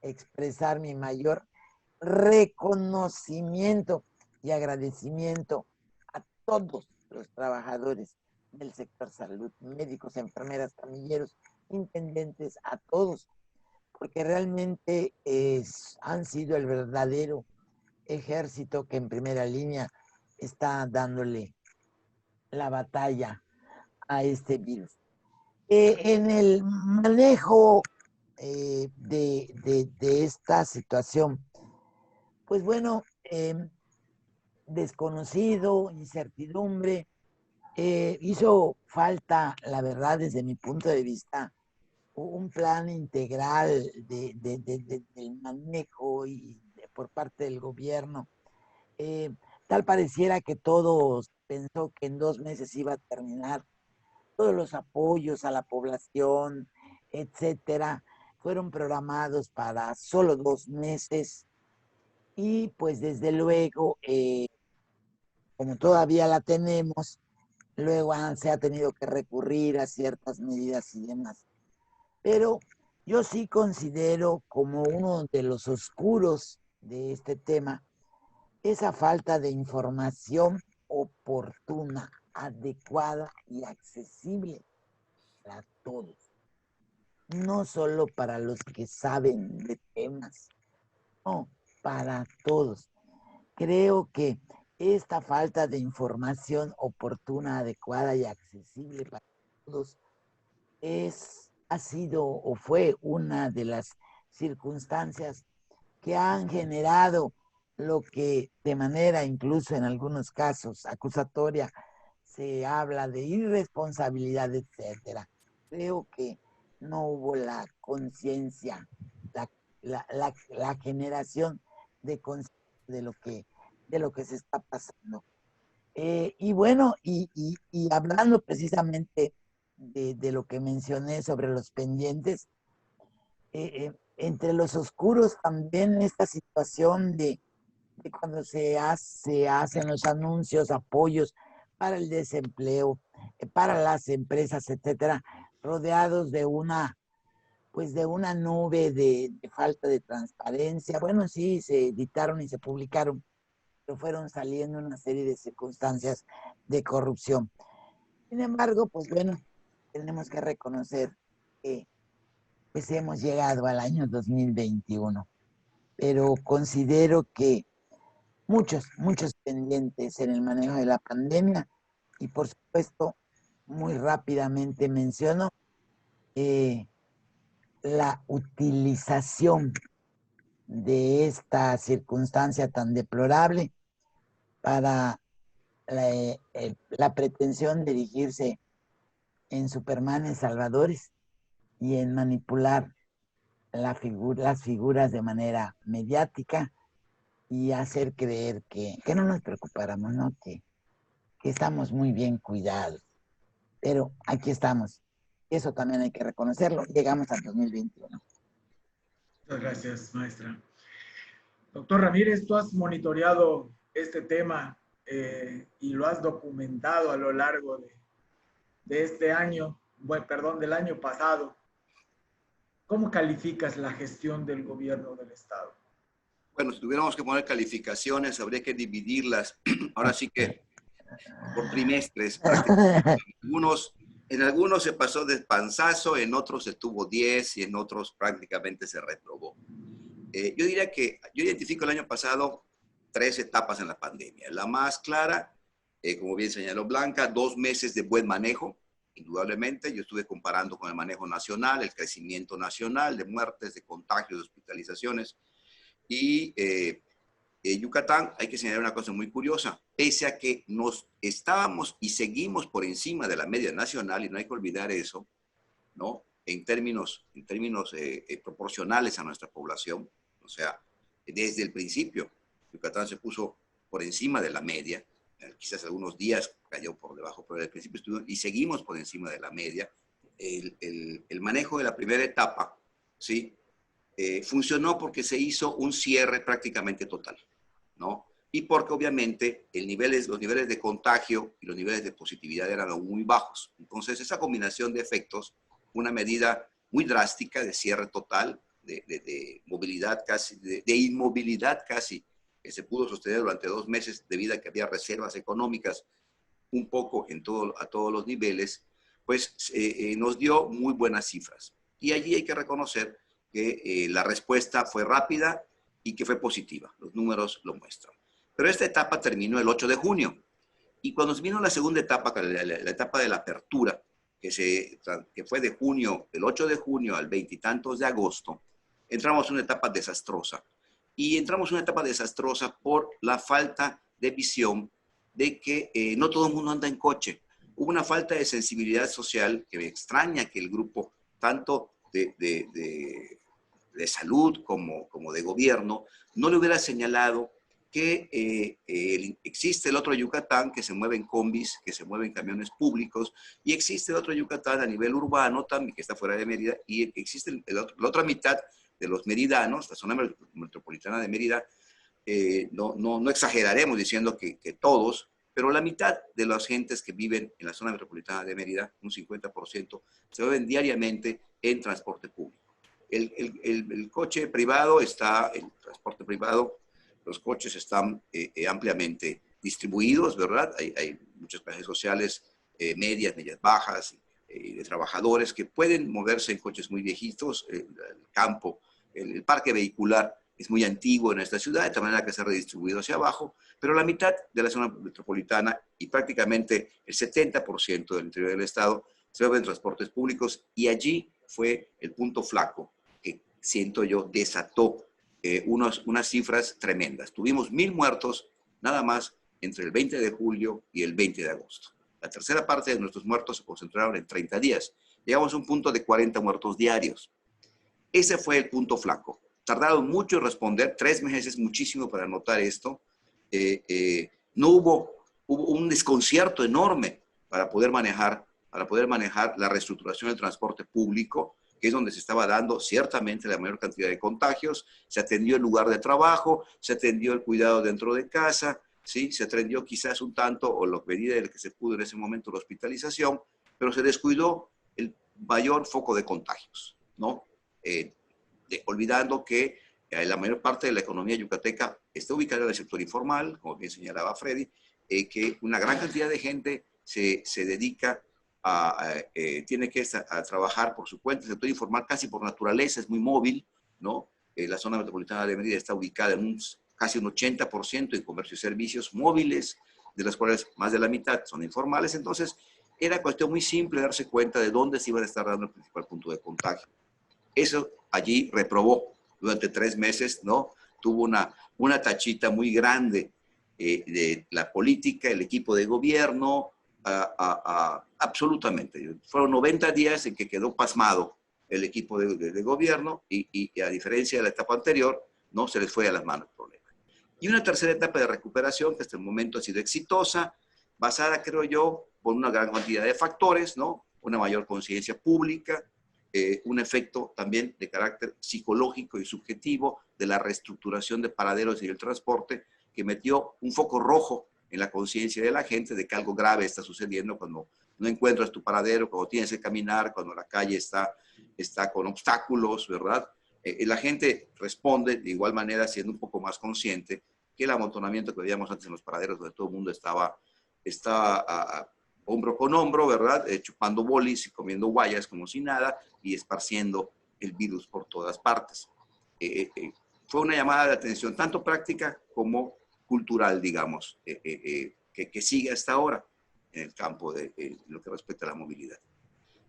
expresar mi mayor reconocimiento y agradecimiento a todos los trabajadores del sector salud, médicos, enfermeras, camilleros, intendentes, a todos, porque realmente han sido el verdadero ejército que en primera línea está dándole la batalla a este virus. En el manejo de esta situación, pues bueno, desconocido, incertidumbre, hizo falta, la verdad, desde mi punto de vista, un plan integral del manejo y por parte del gobierno. tal pareciera que todos pensó que en 2 meses iba a terminar. Todos los apoyos a la población, etcétera, fueron programados para solo 2 meses. Y pues desde luego, como todavía la tenemos, luego se ha tenido que recurrir a ciertas medidas y demás. Pero yo sí considero como uno de los oscuros de este tema esa falta de información oportuna, adecuada y accesible para todos, no solo para los que saben de temas, no, para todos. Creo que esta falta de información oportuna, adecuada y accesible para todos ha sido o fue una de las circunstancias que han generado lo que de manera incluso en algunos casos acusatoria se habla de irresponsabilidad, etcétera. Creo que no hubo la conciencia, la generación de conciencia de lo que se está pasando. Y bueno, y hablando precisamente de lo que mencioné sobre los pendientes, entre los oscuros también esta situación de cuando se hacen los anuncios, apoyos para el desempleo, para las empresas, etcétera, rodeados de una nube de falta de transparencia. Bueno, sí, se editaron y se publicaron, pero fueron saliendo una serie de circunstancias de corrupción. Sin embargo, pues bueno, tenemos que reconocer que pues hemos llegado al año 2021, pero considero que muchos pendientes en el manejo de la pandemia y por supuesto, muy rápidamente menciono la utilización de esta circunstancia tan deplorable para la pretensión de dirigirse en supermanes salvadores y en manipular las figuras de manera mediática y hacer creer que no nos preocupáramos, ¿no? Que estamos muy bien cuidados. Pero aquí estamos. Eso también hay que reconocerlo. Llegamos al 2021.
Muchas gracias, maestra. Doctor Ramírez, tú has monitoreado este tema y lo has documentado a lo largo de este año, del año pasado. ¿Cómo calificas la gestión del gobierno del Estado?
Bueno, si tuviéramos que poner calificaciones, habría que dividirlas, ahora sí que por trimestres. En algunos se pasó de panzazo, en otros estuvo 10 y en otros prácticamente se reprobó. Yo diría que yo identifico el año pasado 3 etapas en la pandemia. La más clara, como bien señaló Blanca, 2 meses de buen manejo, indudablemente. Yo estuve comparando con el manejo nacional, el crecimiento nacional de muertes, de contagios, de hospitalizaciones. Y Yucatán, hay que señalar una cosa muy curiosa, pese a que nos estábamos y seguimos por encima de la media nacional, y no hay que olvidar eso, ¿no? En términos proporcionales a nuestra población, o sea, desde el principio, Yucatán se puso por encima de la media, quizás algunos días cayó por debajo, pero al principio estuvimos, y seguimos por encima de la media. El manejo de la primera etapa, ¿sí? Funcionó porque se hizo un cierre prácticamente total, ¿no? Y porque obviamente los niveles de contagio y los niveles de positividad eran aún muy bajos. Entonces, esa combinación de efectos, una medida muy drástica de cierre total, de movilidad casi, de inmovilidad casi, que se pudo sostener durante 2 meses debido a que había reservas económicas un poco a todos los niveles, pues nos dio muy buenas cifras. Y allí hay que reconocer que la respuesta fue rápida y que fue positiva. Los números lo muestran. Pero esta etapa terminó el 8 de junio. Y cuando vino la segunda etapa, la etapa de la apertura, que fue de junio, del 8 de junio al 20 y tantos de agosto, entramos en una etapa desastrosa. Y entramos en una etapa desastrosa por la falta de visión de que no todo el mundo anda en coche. Hubo una falta de sensibilidad social que me extraña que el grupo, tanto de salud como de gobierno, no le hubiera señalado que existe el otro Yucatán que se mueve en combis, que se mueve en camiones públicos, y existe el otro Yucatán a nivel urbano también, que está fuera de Mérida, y existe la otra mitad de los meridanos, la zona metropolitana de Mérida. No exageraremos diciendo que todos, pero la mitad de las gentes que viven en la zona metropolitana de Mérida, un 50%, se mueven diariamente en transporte público. El coche privado está, el transporte privado, los coches están ampliamente distribuidos, ¿verdad? Hay muchas clases sociales, medias bajas, de trabajadores que pueden moverse en coches muy viejitos, el campo, el parque vehicular es muy antiguo en esta ciudad, de tal manera que se ha redistribuido hacia abajo, pero la mitad de la zona metropolitana y prácticamente el 70% del interior del estado se mueve en transportes públicos, y allí fue el punto flaco que, siento yo, desató unas cifras tremendas. Tuvimos 1,000 muertos nada más entre el 20 de julio y el 20 de agosto. La tercera parte de nuestros muertos se concentraron en 30 días. Llegamos a un punto de 40 muertos diarios. Ese fue el punto flaco. Tardaron mucho en responder, 3 meses, muchísimo para notar esto. No hubo un desconcierto enorme para poder manejar la reestructuración del transporte público, que es donde se estaba dando ciertamente la mayor cantidad de contagios. Se atendió el lugar de trabajo, se atendió el cuidado dentro de casa, ¿sí? Se atendió quizás un tanto, o la medida de que se pudo en ese momento, la hospitalización, pero se descuidó el mayor foco de contagios, ¿no? Olvidando que la mayor parte de la economía yucateca está ubicada en el sector informal, como bien señalaba Freddy, que una gran cantidad de gente se dedica tiene que trabajar por su cuenta. El sector informal casi por naturaleza es muy móvil, ¿no? La zona metropolitana de Mérida está ubicada en casi un 80% en comercio y servicios móviles, de las cuales más de la mitad son informales. Entonces, era cuestión muy simple darse cuenta de dónde se iba a estar dando el principal punto de contagio. Eso allí reprobó durante 3 meses, ¿no? Tuvo una tachita muy grande de la política, el equipo de gobierno, absolutamente. Fueron 90 días en que quedó pasmado el equipo de gobierno y a diferencia de la etapa anterior, no se les fue a las manos el problema. Y una tercera etapa de recuperación que hasta el momento ha sido exitosa, basada, creo yo, por una gran cantidad de factores, ¿no? Una mayor conciencia pública, un efecto también de carácter psicológico y subjetivo de la reestructuración de paraderos y el transporte, que metió un foco rojo en la conciencia de la gente de que algo grave está sucediendo cuando no encuentras tu paradero, cuando tienes que caminar, cuando la calle está con obstáculos, ¿verdad? La gente responde de igual manera, siendo un poco más consciente que el amontonamiento que veíamos antes en los paraderos, donde todo el mundo estaba hombro con hombro, ¿verdad? Chupando bolis y comiendo guayas como si nada y esparciendo el virus por todas partes. Fue una llamada de atención tanto práctica como cultural, digamos, que sigue hasta ahora en el campo de lo que respecta a la movilidad.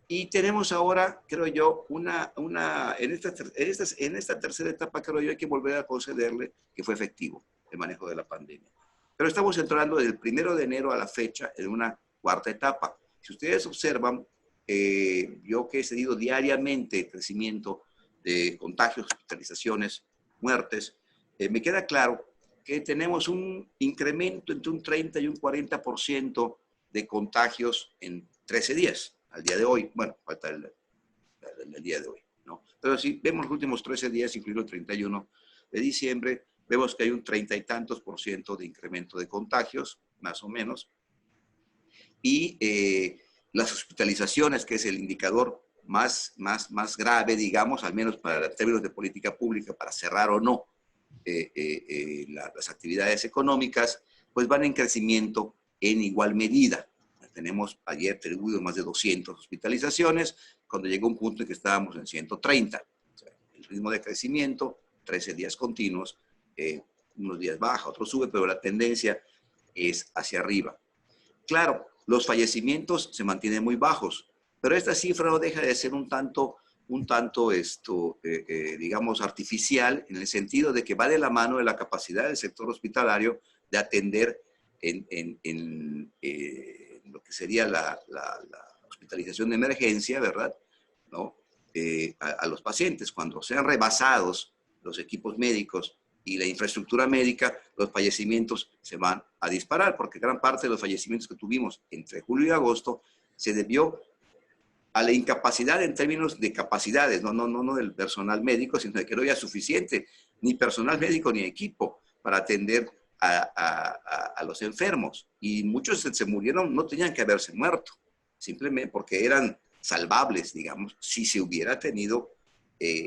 Y tenemos ahora, creo yo, en esta tercera etapa, creo yo, hay que volver a concederle que fue efectivo el manejo de la pandemia. Pero estamos entrando desde el 1 de enero a la fecha en una cuarta etapa. Si ustedes observan, yo que he seguido diariamente el crecimiento de contagios, hospitalizaciones, muertes, me queda claro que tenemos un incremento entre un 30 y un 40% de contagios en 13 días, al día de hoy. Bueno, falta el día de hoy, ¿no? Pero si vemos los últimos 13 días, incluido el 31 de diciembre, vemos que hay un 30 y tantos % de incremento de contagios, más o menos. Y las hospitalizaciones, que es el indicador más grave, digamos, al menos para términos de política pública, para cerrar o no las actividades económicas, pues van en crecimiento en igual medida. Tenemos ayer atribuido más de 200 hospitalizaciones, cuando llegó un punto en que estábamos en 130. O sea, el ritmo de crecimiento, 13 días continuos, unos días baja, otros sube, pero la tendencia es hacia arriba. Claro, los fallecimientos se mantienen muy bajos, pero esta cifra no deja de ser un tanto digamos, artificial, en el sentido de que va de la mano de la capacidad del sector hospitalario de atender en lo que sería la hospitalización de emergencia, ¿verdad? ¿No? A los pacientes. Cuando sean rebasados los equipos médicos y la infraestructura médica, los fallecimientos se van a disparar, porque gran parte de los fallecimientos que tuvimos entre julio y agosto se debió a la incapacidad en términos de capacidades, no del personal médico, sino de que no había suficiente ni personal médico ni equipo para atender a los enfermos. Y muchos se murieron, no tenían que haberse muerto, simplemente porque eran salvables, digamos, si se hubiera tenido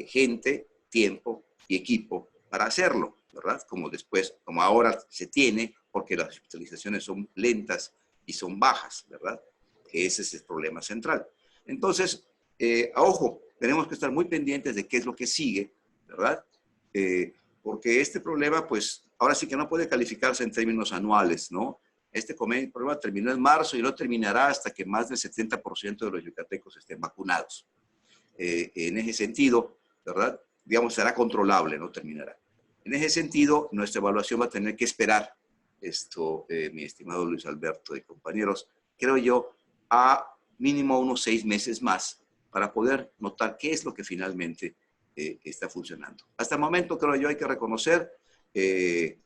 gente, tiempo y equipo para hacerlo, ¿verdad? Como ahora se tiene, porque las hospitalizaciones son lentas y son bajas, ¿verdad? Que ese es el problema central. Entonces, ojo, tenemos que estar muy pendientes de qué es lo que sigue, ¿verdad? Porque este problema, pues, ahora sí que no puede calificarse en términos anuales, ¿no? Este problema terminó en marzo y no terminará hasta que más del 70% de los yucatecos estén vacunados. En ese sentido, ¿verdad? Digamos, será controlable, no terminará. En ese sentido, nuestra evaluación va a tener que esperar, mi estimado Luis Alberto y compañeros, creo yo, a mínimo unos 6 meses más para poder notar qué es lo que finalmente está funcionando. Hasta el momento, creo yo, hay que reconocer que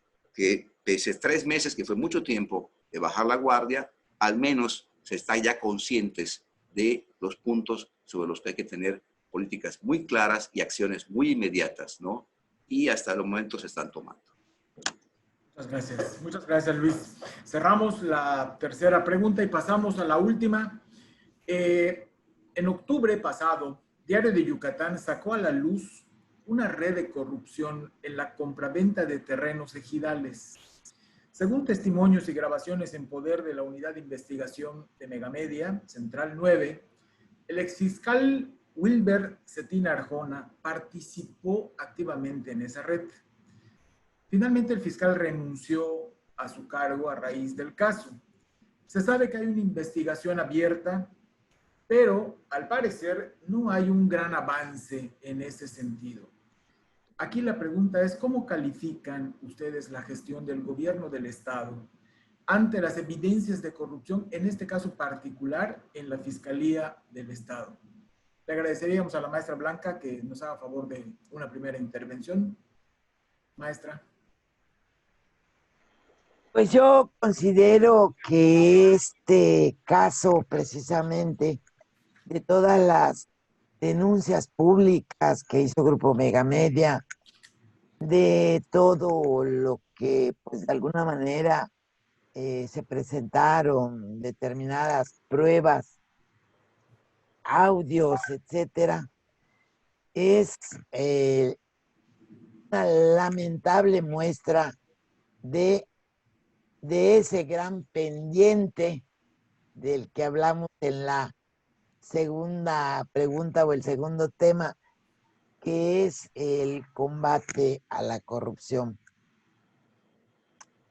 pese a 3 meses, que fue mucho tiempo de bajar la guardia, al menos se está ya conscientes de los puntos sobre los que hay que tener políticas muy claras y acciones muy inmediatas, ¿no? Y hasta el momento se están tomando.
Muchas gracias Luis. Cerramos la tercera pregunta y pasamos a la última. En octubre pasado, Diario de Yucatán sacó a la luz una red de corrupción en la compraventa de terrenos ejidales. Según testimonios y grabaciones en poder de la Unidad de Investigación de Megamedia, Central 9, el exfiscal Wilber Cetina Arjona participó activamente en esa red. Finalmente, el fiscal renunció a su cargo a raíz del caso. Se sabe que hay una investigación abierta, pero al parecer no hay un gran avance en ese sentido. Aquí la pregunta es, ¿cómo califican ustedes la gestión del gobierno del Estado ante las evidencias de corrupción, en este caso particular, en la Fiscalía del Estado? Le agradeceríamos a la maestra Blanca que nos haga favor de una primera intervención. Maestra.
Pues yo considero que este caso, precisamente, de todas las denuncias públicas que hizo Grupo Megamedia, de todo lo que, pues, de alguna manera se presentaron determinadas pruebas, audios, etcétera, es una lamentable muestra de ese gran pendiente del que hablamos en la segunda pregunta o el segundo tema, que es el combate a la corrupción.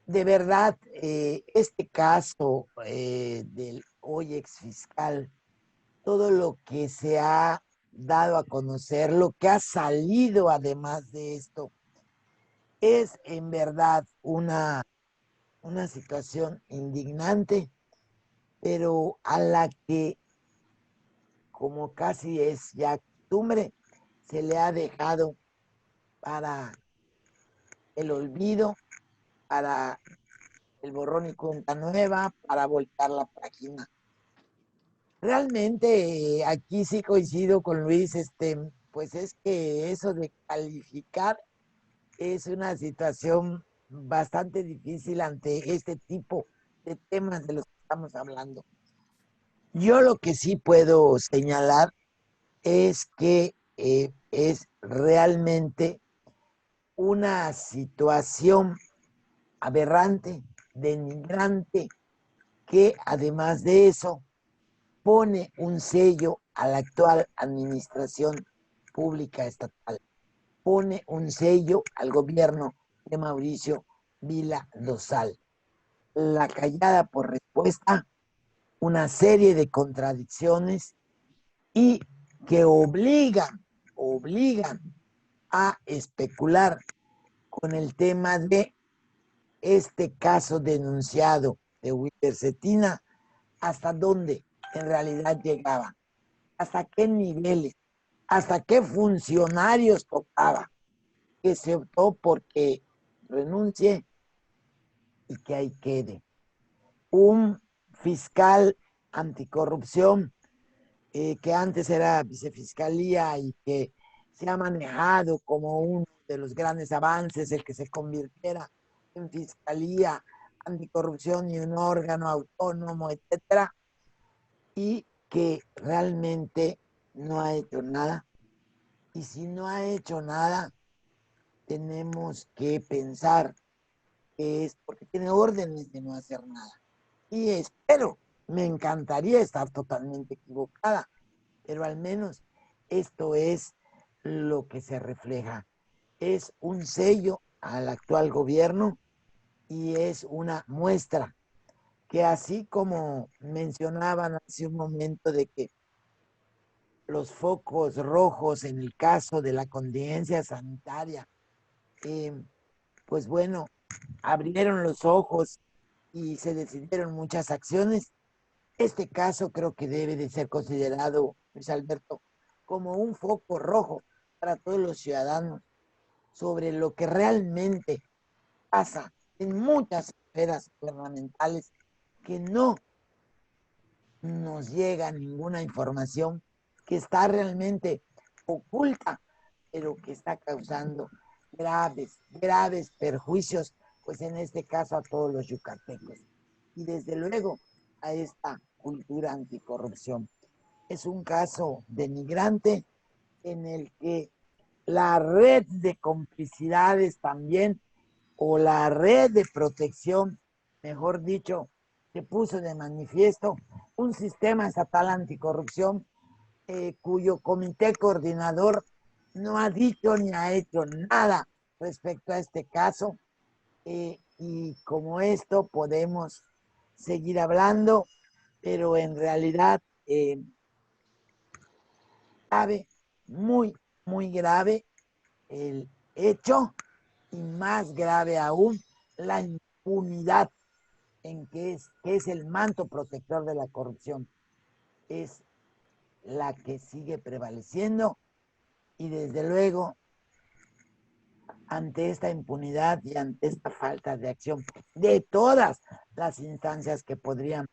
De verdad, este caso del hoy exfiscal, todo lo que se ha dado a conocer, lo que ha salido además de esto, es en verdad una situación indignante, pero a la que, como casi es ya costumbre, se le ha dejado para el olvido, para el borrón y cuenta nueva, para volcar la página. Realmente aquí sí coincido con Luis, pues es que eso de calificar es una situación bastante difícil ante este tipo de temas de los que estamos hablando. Yo lo que sí puedo señalar es que es realmente una situación aberrante, denigrante, que además de eso pone un sello a la actual administración pública estatal, pone un sello al gobierno de Mauricio Vila Dosal. La callada por respuesta, una serie de contradicciones y que obligan a especular con el tema de este caso denunciado de Wilber Cetina, hasta dónde en realidad llegaba, hasta qué niveles, hasta qué funcionarios tocaba, que se optó porque renuncie y que ahí quede. Un fiscal anticorrupción que antes era vicefiscalía y que se ha manejado como uno de los grandes avances, el que se convirtiera en fiscalía anticorrupción y un órgano autónomo, etcétera, y que realmente no ha hecho nada. Y si no ha hecho nada, tenemos que pensar que es porque tiene órdenes de no hacer nada. Y espero, me encantaría estar totalmente equivocada, pero al menos esto es lo que se refleja. Es un sello al actual gobierno y es una muestra que, así como mencionaban hace un momento de que los focos rojos en el caso de la contingencia sanitaria, pues bueno, abrieron los ojos y se decidieron muchas acciones. Este caso creo que debe de ser considerado, Luis Alberto, como un foco rojo para todos los ciudadanos sobre lo que realmente pasa en muchas esferas gubernamentales, que no nos llega ninguna información, que está realmente oculta, pero que está causando graves perjuicios, pues en este caso a todos los yucatecos. Y desde luego a esta cultura anticorrupción. Es un caso denigrante en el que la red de complicidades también, o la red de protección, mejor dicho, se puso de manifiesto un sistema estatal anticorrupción cuyo comité coordinador no ha dicho ni ha hecho nada respecto a este caso, y como esto podemos seguir hablando, pero en realidad grave, muy grave el hecho, y más grave aún la impunidad en que es el manto protector de la corrupción. Es la que sigue prevaleciendo, y desde luego ante esta impunidad y ante esta falta de acción de todas las instancias que podrían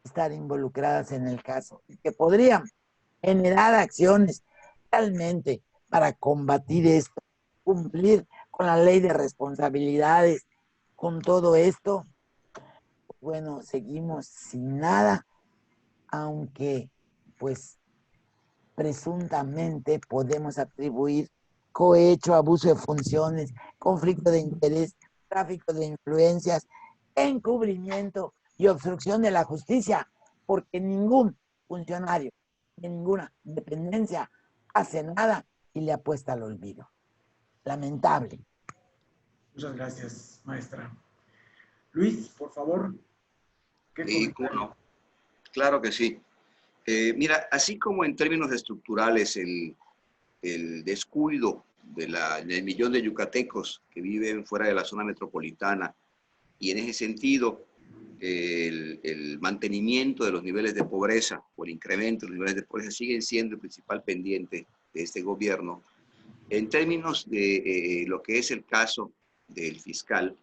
estar involucradas en el caso y que podrían generar acciones realmente para combatir esto, cumplir con la ley de responsabilidades, con todo esto, bueno, seguimos sin nada, aunque pues presuntamente podemos atribuir cohecho, abuso de funciones, conflicto de interés, tráfico de influencias, encubrimiento y obstrucción de la justicia, porque ningún funcionario de ninguna dependencia hace nada y le apuesta al olvido. Lamentable.
Muchas gracias, maestra. Luis, por favor.
Sí, no, claro que sí. Mira, así como en términos estructurales el descuido del millón de yucatecos que viven fuera de la zona metropolitana, y en ese sentido el mantenimiento de los niveles de pobreza o el incremento de los niveles de pobreza siguen siendo el principal pendiente de este gobierno. En términos de lo que es el caso del fiscal,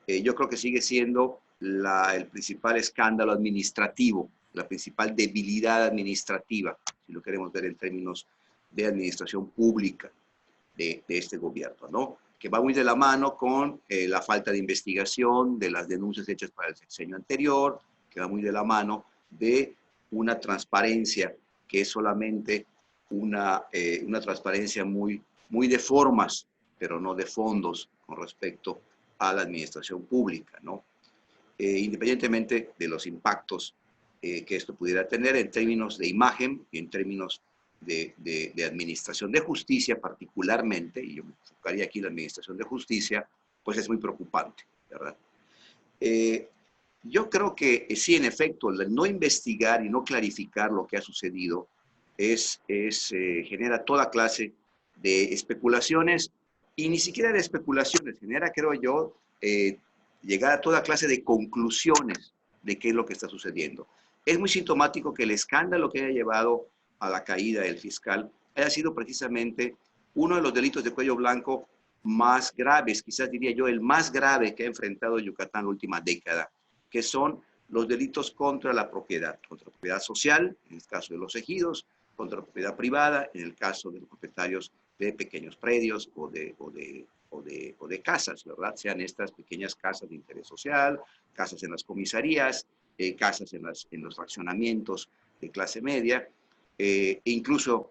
yo creo que sigue siendo el principal escándalo administrativo, la principal debilidad administrativa, si lo queremos ver en términos de administración pública de este gobierno, ¿no? Que va muy de la mano con la falta de investigación de las denuncias hechas para el sexenio anterior, que va muy de la mano de una transparencia que es solamente una transparencia muy de formas, pero no de fondos con respecto a la administración pública, ¿no? Independientemente de los impactos que esto pudiera tener en términos de imagen y en términos de administración de justicia particularmente, y yo me enfocaría aquí en la administración de justicia, pues es muy preocupante, ¿verdad? Yo creo que sí, en efecto, el no investigar y no clarificar lo que ha sucedido genera toda clase de especulaciones, y ni siquiera de especulaciones, genera, creo yo, llegar a toda clase de conclusiones de qué es lo que está sucediendo. Es muy sintomático que el escándalo que haya llevado a la caída del fiscal haya sido precisamente uno de los delitos de cuello blanco más graves, quizás diría yo el más grave que ha enfrentado Yucatán en la última década, que son los delitos contra la propiedad social, en el caso de los ejidos, contra la propiedad privada, en el caso de los propietarios de pequeños predios o de casas, ¿verdad? Sean estas pequeñas casas de interés social, casas en las comisarías, casas en los fraccionamientos de clase media, incluso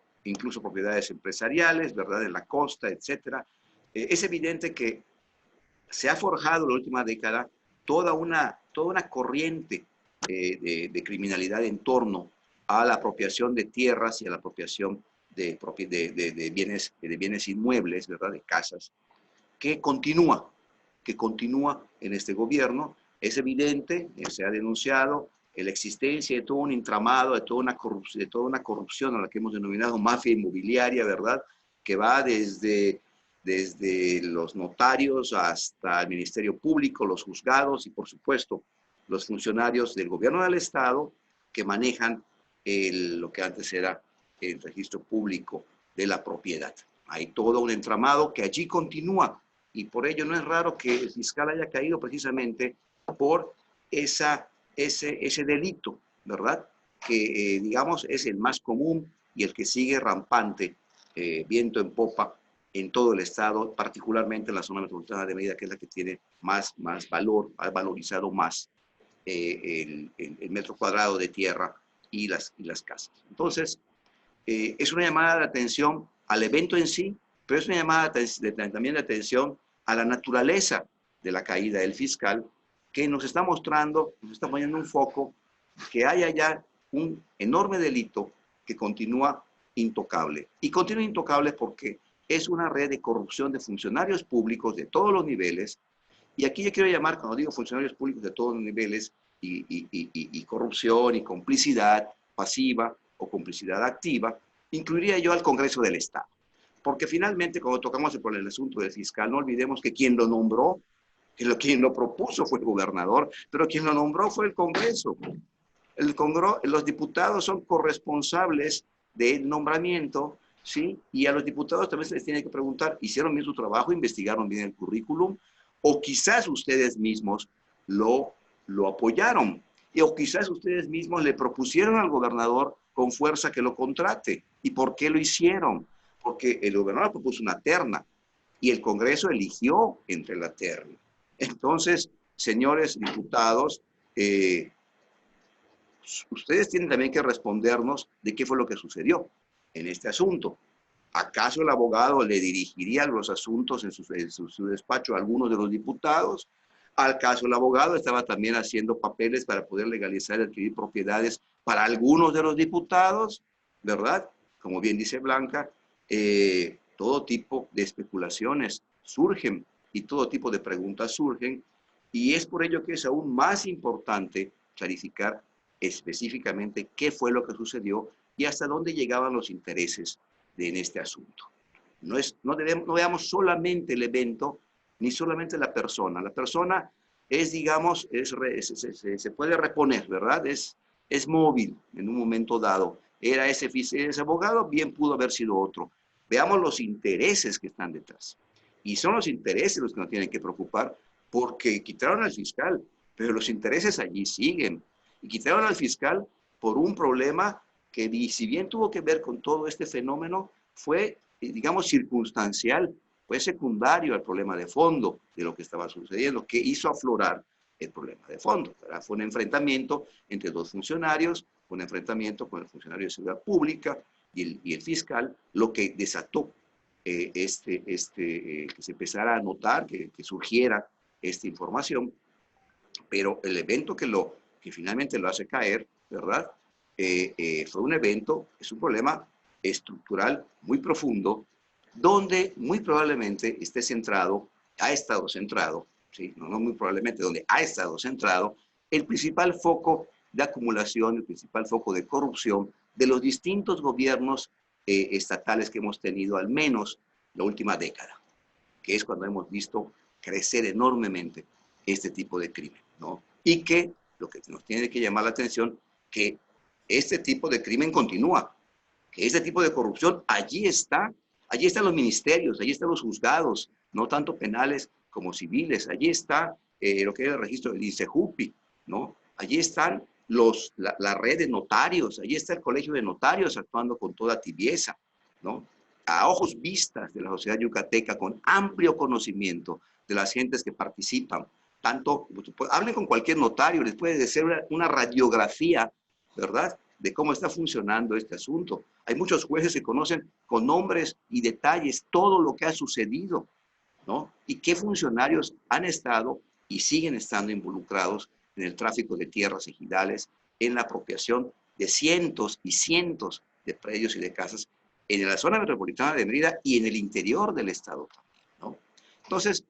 propiedades empresariales, ¿verdad? En la costa, etcétera. Es evidente que se ha forjado en la última década toda una corriente de criminalidad en torno a la apropiación de tierras y a la apropiación de bienes inmuebles, ¿verdad? De casas, que continúa en este gobierno. Es evidente, se ha denunciado la existencia de todo un entramado, de toda una corrupción a la que hemos denominado mafia inmobiliaria, ¿verdad? Que va desde los notarios hasta el Ministerio Público, los juzgados y, por supuesto, los funcionarios del gobierno del Estado que manejan lo que antes era el registro público de la propiedad. Hay todo un entramado que allí continúa y por ello no es raro que el fiscal haya caído precisamente por ese delito, ¿verdad? Que, digamos, es el más común y el que sigue rampante, viento en popa, en todo el estado, particularmente en la zona metropolitana de Mérida, que es la que tiene más valor, ha valorizado más el metro cuadrado de tierra y las casas. Entonces, es una llamada de atención al evento en sí, pero es una llamada también de atención a la naturaleza de la caída del fiscal, que nos está mostrando, nos está poniendo un foco que hay allá un enorme delito que continúa intocable. Y continúa intocable porque es una red de corrupción de funcionarios públicos de todos los niveles. Y aquí yo quiero llamar, cuando digo funcionarios públicos de todos los niveles, y corrupción y complicidad pasiva o complicidad activa, incluiría yo al Congreso del Estado. Porque finalmente, cuando tocamos por el asunto del fiscal, no olvidemos que quien lo nombró, quien lo propuso fue el gobernador, pero quien lo nombró fue el Congreso. Los diputados son corresponsables del nombramiento, ¿sí? Y a los diputados también se les tiene que preguntar, ¿hicieron bien su trabajo? ¿Investigaron bien el currículum? O quizás ustedes mismos lo apoyaron. O quizás ustedes mismos le propusieron al gobernador con fuerza que lo contrate. ¿Y por qué lo hicieron? Porque el gobernador propuso una terna y el Congreso eligió entre la terna. Entonces, señores diputados, ustedes tienen también que respondernos de qué fue lo que sucedió en este asunto. ¿Acaso el abogado le dirigiría los asuntos en su despacho a algunos de los diputados? ¿Acaso el abogado estaba también haciendo papeles para poder legalizar y adquirir propiedades para algunos de los diputados? ¿Verdad? Como bien dice Blanca, todo tipo de especulaciones surgen y todo tipo de preguntas surgen, y es por ello que es aún más importante clarificar específicamente qué fue lo que sucedió y hasta dónde llegaban los intereses en este asunto. No veamos solamente el evento, ni solamente la persona. La persona es, digamos, se puede reponer, ¿verdad? Es móvil en un momento dado. Era ese abogado, bien pudo haber sido otro. Veamos los intereses que están detrás. Y son los intereses los que nos tienen que preocupar, porque quitaron al fiscal, pero los intereses allí siguen. Y quitaron al fiscal por un problema que, si bien tuvo que ver con todo este fenómeno, fue, digamos, circunstancial, fue secundario al problema de fondo de lo que estaba sucediendo, que hizo aflorar el problema de fondo. Fue un enfrentamiento entre dos funcionarios, un enfrentamiento con el funcionario de seguridad pública y el fiscal, lo que desató que se empezara a notar, que surgiera esta información, pero el evento que finalmente lo hace caer, ¿verdad? Fue un evento, es un problema estructural muy profundo, donde muy probablemente ha estado centrado, ¿sí? No muy probablemente, donde ha estado centrado el principal foco de acumulación, el principal foco de corrupción de los distintos gobiernos estatales que hemos tenido, al menos la última década, que es cuando hemos visto crecer enormemente este tipo de crimen, ¿no? Y que lo que nos tiene que llamar la atención, que este tipo de crimen continúa, que este tipo de corrupción allí están los ministerios, allí están los juzgados, no tanto penales como civiles. Allí está lo que es el registro del INSEJUPI, ¿no? Allí están la red de notarios, allí está el colegio de notarios actuando con toda tibieza, ¿no? A ojos vistas de la sociedad yucateca, con amplio conocimiento de las gentes que participan. Tanto, hablen con cualquier notario, les puede hacer una radiografía, ¿verdad?, de cómo está funcionando este asunto. Hay muchos jueces que conocen con nombres y detalles todo lo que ha sucedido, ¿no? Y qué funcionarios han estado y siguen estando involucrados en el tráfico de tierras ejidales, en la apropiación de cientos y cientos de predios y de casas en la zona metropolitana de Mérida y en el interior del estado también, ¿no? Entonces,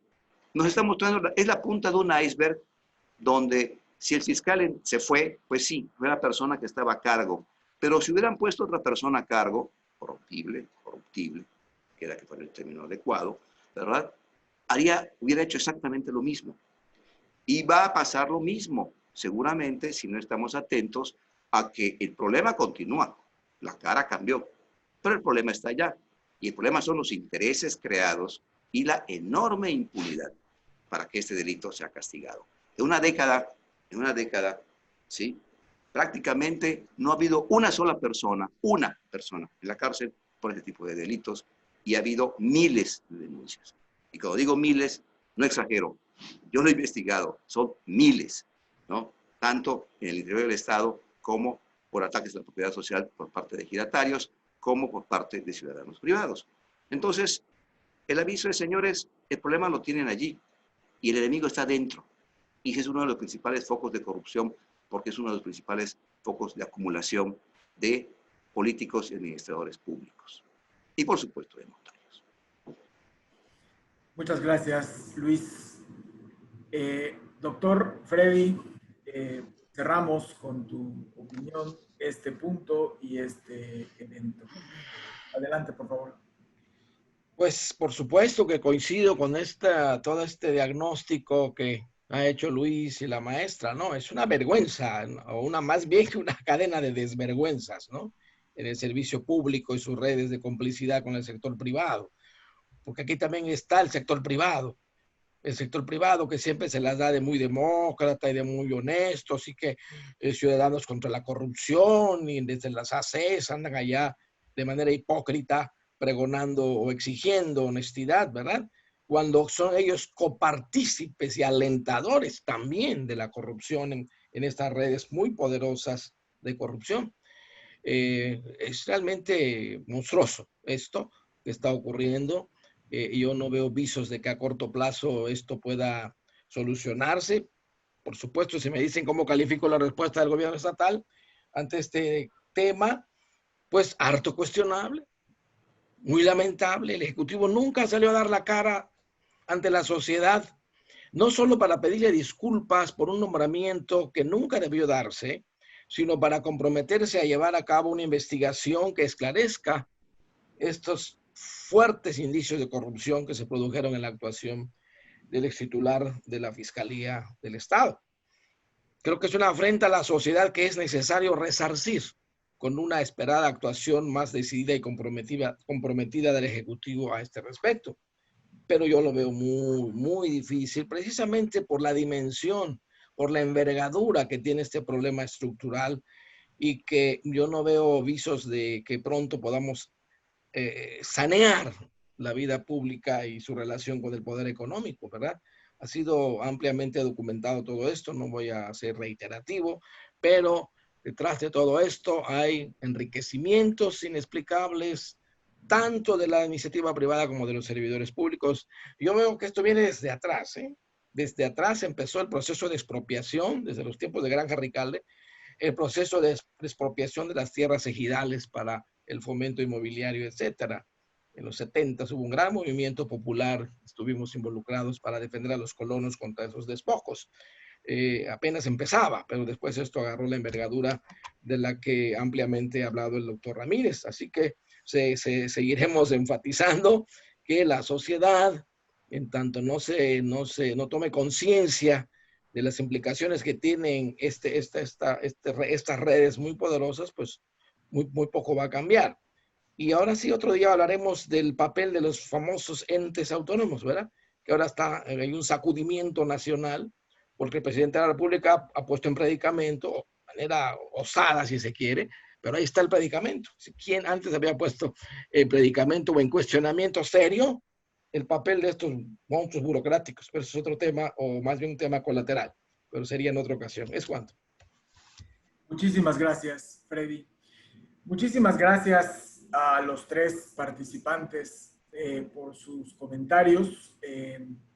nos está mostrando, es la punta de un iceberg donde si el fiscal se fue, pues sí, fue la persona que estaba a cargo, pero si hubieran puesto otra persona a cargo, corruptible, que era que fuera el término adecuado, ¿verdad?, hubiera hecho exactamente lo mismo. Y va a pasar lo mismo, seguramente, si no estamos atentos a que el problema continúa. La cara cambió, pero el problema está allá. Y el problema son los intereses creados y la enorme impunidad para que este delito sea castigado. En una década, ¿sí?, prácticamente no ha habido una persona en la cárcel por este tipo de delitos, y ha habido miles de denuncias. Y cuando digo miles, no exagero, yo lo he investigado, son miles, ¿no?, tanto en el interior del Estado como por ataques a la propiedad social por parte de ejidatarios, como por parte de ciudadanos privados. Entonces, el aviso es, señores, el problema lo tienen allí y el enemigo está dentro. Y ese es uno de los principales focos de corrupción, porque es uno de los principales focos de acumulación de políticos y administradores públicos. Y por supuesto de notarios.
Muchas gracias, Luis. Doctor Freddy, cerramos con tu opinión este punto y este evento. Adelante, por favor.
Pues por supuesto que coincido con todo este diagnóstico que ha hecho Luis y la maestra, ¿no? Es una vergüenza, o más bien que una cadena de desvergüenzas, ¿no?, en el servicio público y sus redes de complicidad con el sector privado. Porque aquí también está el sector privado que siempre se las da de muy demócrata y de muy honesto, así que ciudadanos contra la corrupción, y desde las ACs andan allá de manera hipócrita pregonando o exigiendo honestidad, ¿verdad?, cuando son ellos copartícipes y alentadores también de la corrupción en estas redes muy poderosas de corrupción. Es realmente monstruoso esto que está ocurriendo. Yo no veo visos de que a corto plazo esto pueda solucionarse. Por supuesto, si me dicen cómo califico la respuesta del gobierno estatal ante este tema, pues harto cuestionable, muy lamentable. El Ejecutivo nunca salió a dar la cara ante la sociedad, no solo para pedirle disculpas por un nombramiento que nunca debió darse, sino para comprometerse a llevar a cabo una investigación que esclarezca estos fuertes indicios de corrupción que se produjeron en la actuación del extitular de la Fiscalía del Estado. Creo que es una afrenta a la sociedad que es necesario resarcir con una esperada actuación más decidida y comprometida del Ejecutivo a este respecto. Pero yo lo veo muy, muy difícil, precisamente por la dimensión, por la envergadura que tiene este problema estructural, y que yo no veo visos de que pronto podamos sanear la vida pública y su relación con el poder económico, ¿verdad? Ha sido ampliamente documentado todo esto, no voy a ser reiterativo, pero detrás de todo esto hay enriquecimientos inexplicables, tanto de la iniciativa privada como de los servidores públicos. Yo veo que esto viene desde atrás, ¿eh? Desde atrás empezó el proceso de expropiación, desde los tiempos de Granja Ricalde, el proceso de expropiación de las tierras ejidales para el fomento inmobiliario, etcétera. En los 70 hubo un gran movimiento popular, estuvimos involucrados para defender a los colonos contra esos despojos. Apenas empezaba, pero después esto agarró la envergadura de la que ampliamente ha hablado el doctor Ramírez. Así que seguiremos enfatizando que la sociedad, en tanto no tome conciencia de las implicaciones que tienen estas redes muy poderosas, pues muy poco va a cambiar. Y ahora sí, otro día hablaremos del papel de los famosos entes autónomos, ¿verdad? Que ahora hay un sacudimiento nacional, porque el presidente de la República ha puesto en predicamento, de manera osada si se quiere, pero ahí está el predicamento. ¿Quién antes había puesto en predicamento o en cuestionamiento serio el papel de estos monstruos burocráticos? Pero eso es otro tema, o más bien un tema colateral, pero sería en otra ocasión. Es cuanto.
Muchísimas gracias, Freddy. Muchísimas gracias a los tres participantes por sus comentarios.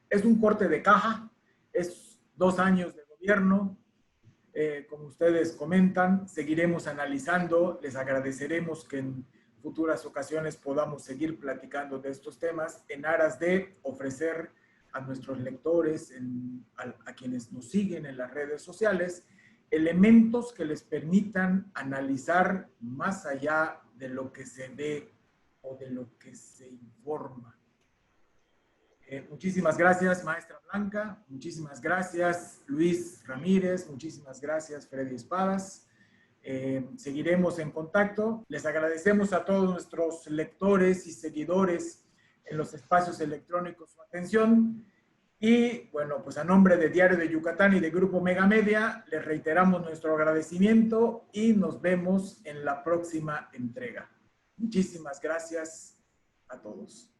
Es un corte de caja, es 2 años de gobierno. Como ustedes comentan, seguiremos analizando. Les agradeceremos que en futuras ocasiones podamos seguir platicando de estos temas en aras de ofrecer a nuestros lectores, a quienes nos siguen en las redes sociales, elementos que les permitan analizar más allá de lo que se ve o de lo que se informa. Muchísimas gracias, maestra Blanca. Muchísimas gracias, Luis Ramírez. Muchísimas gracias, Freddy Espadas. Seguiremos en contacto. Les agradecemos a todos nuestros lectores y seguidores en los espacios electrónicos su atención. Y bueno, pues a nombre de Diario de Yucatán y de Grupo Mega Media, les reiteramos nuestro agradecimiento y nos vemos en la próxima entrega. Muchísimas gracias a todos.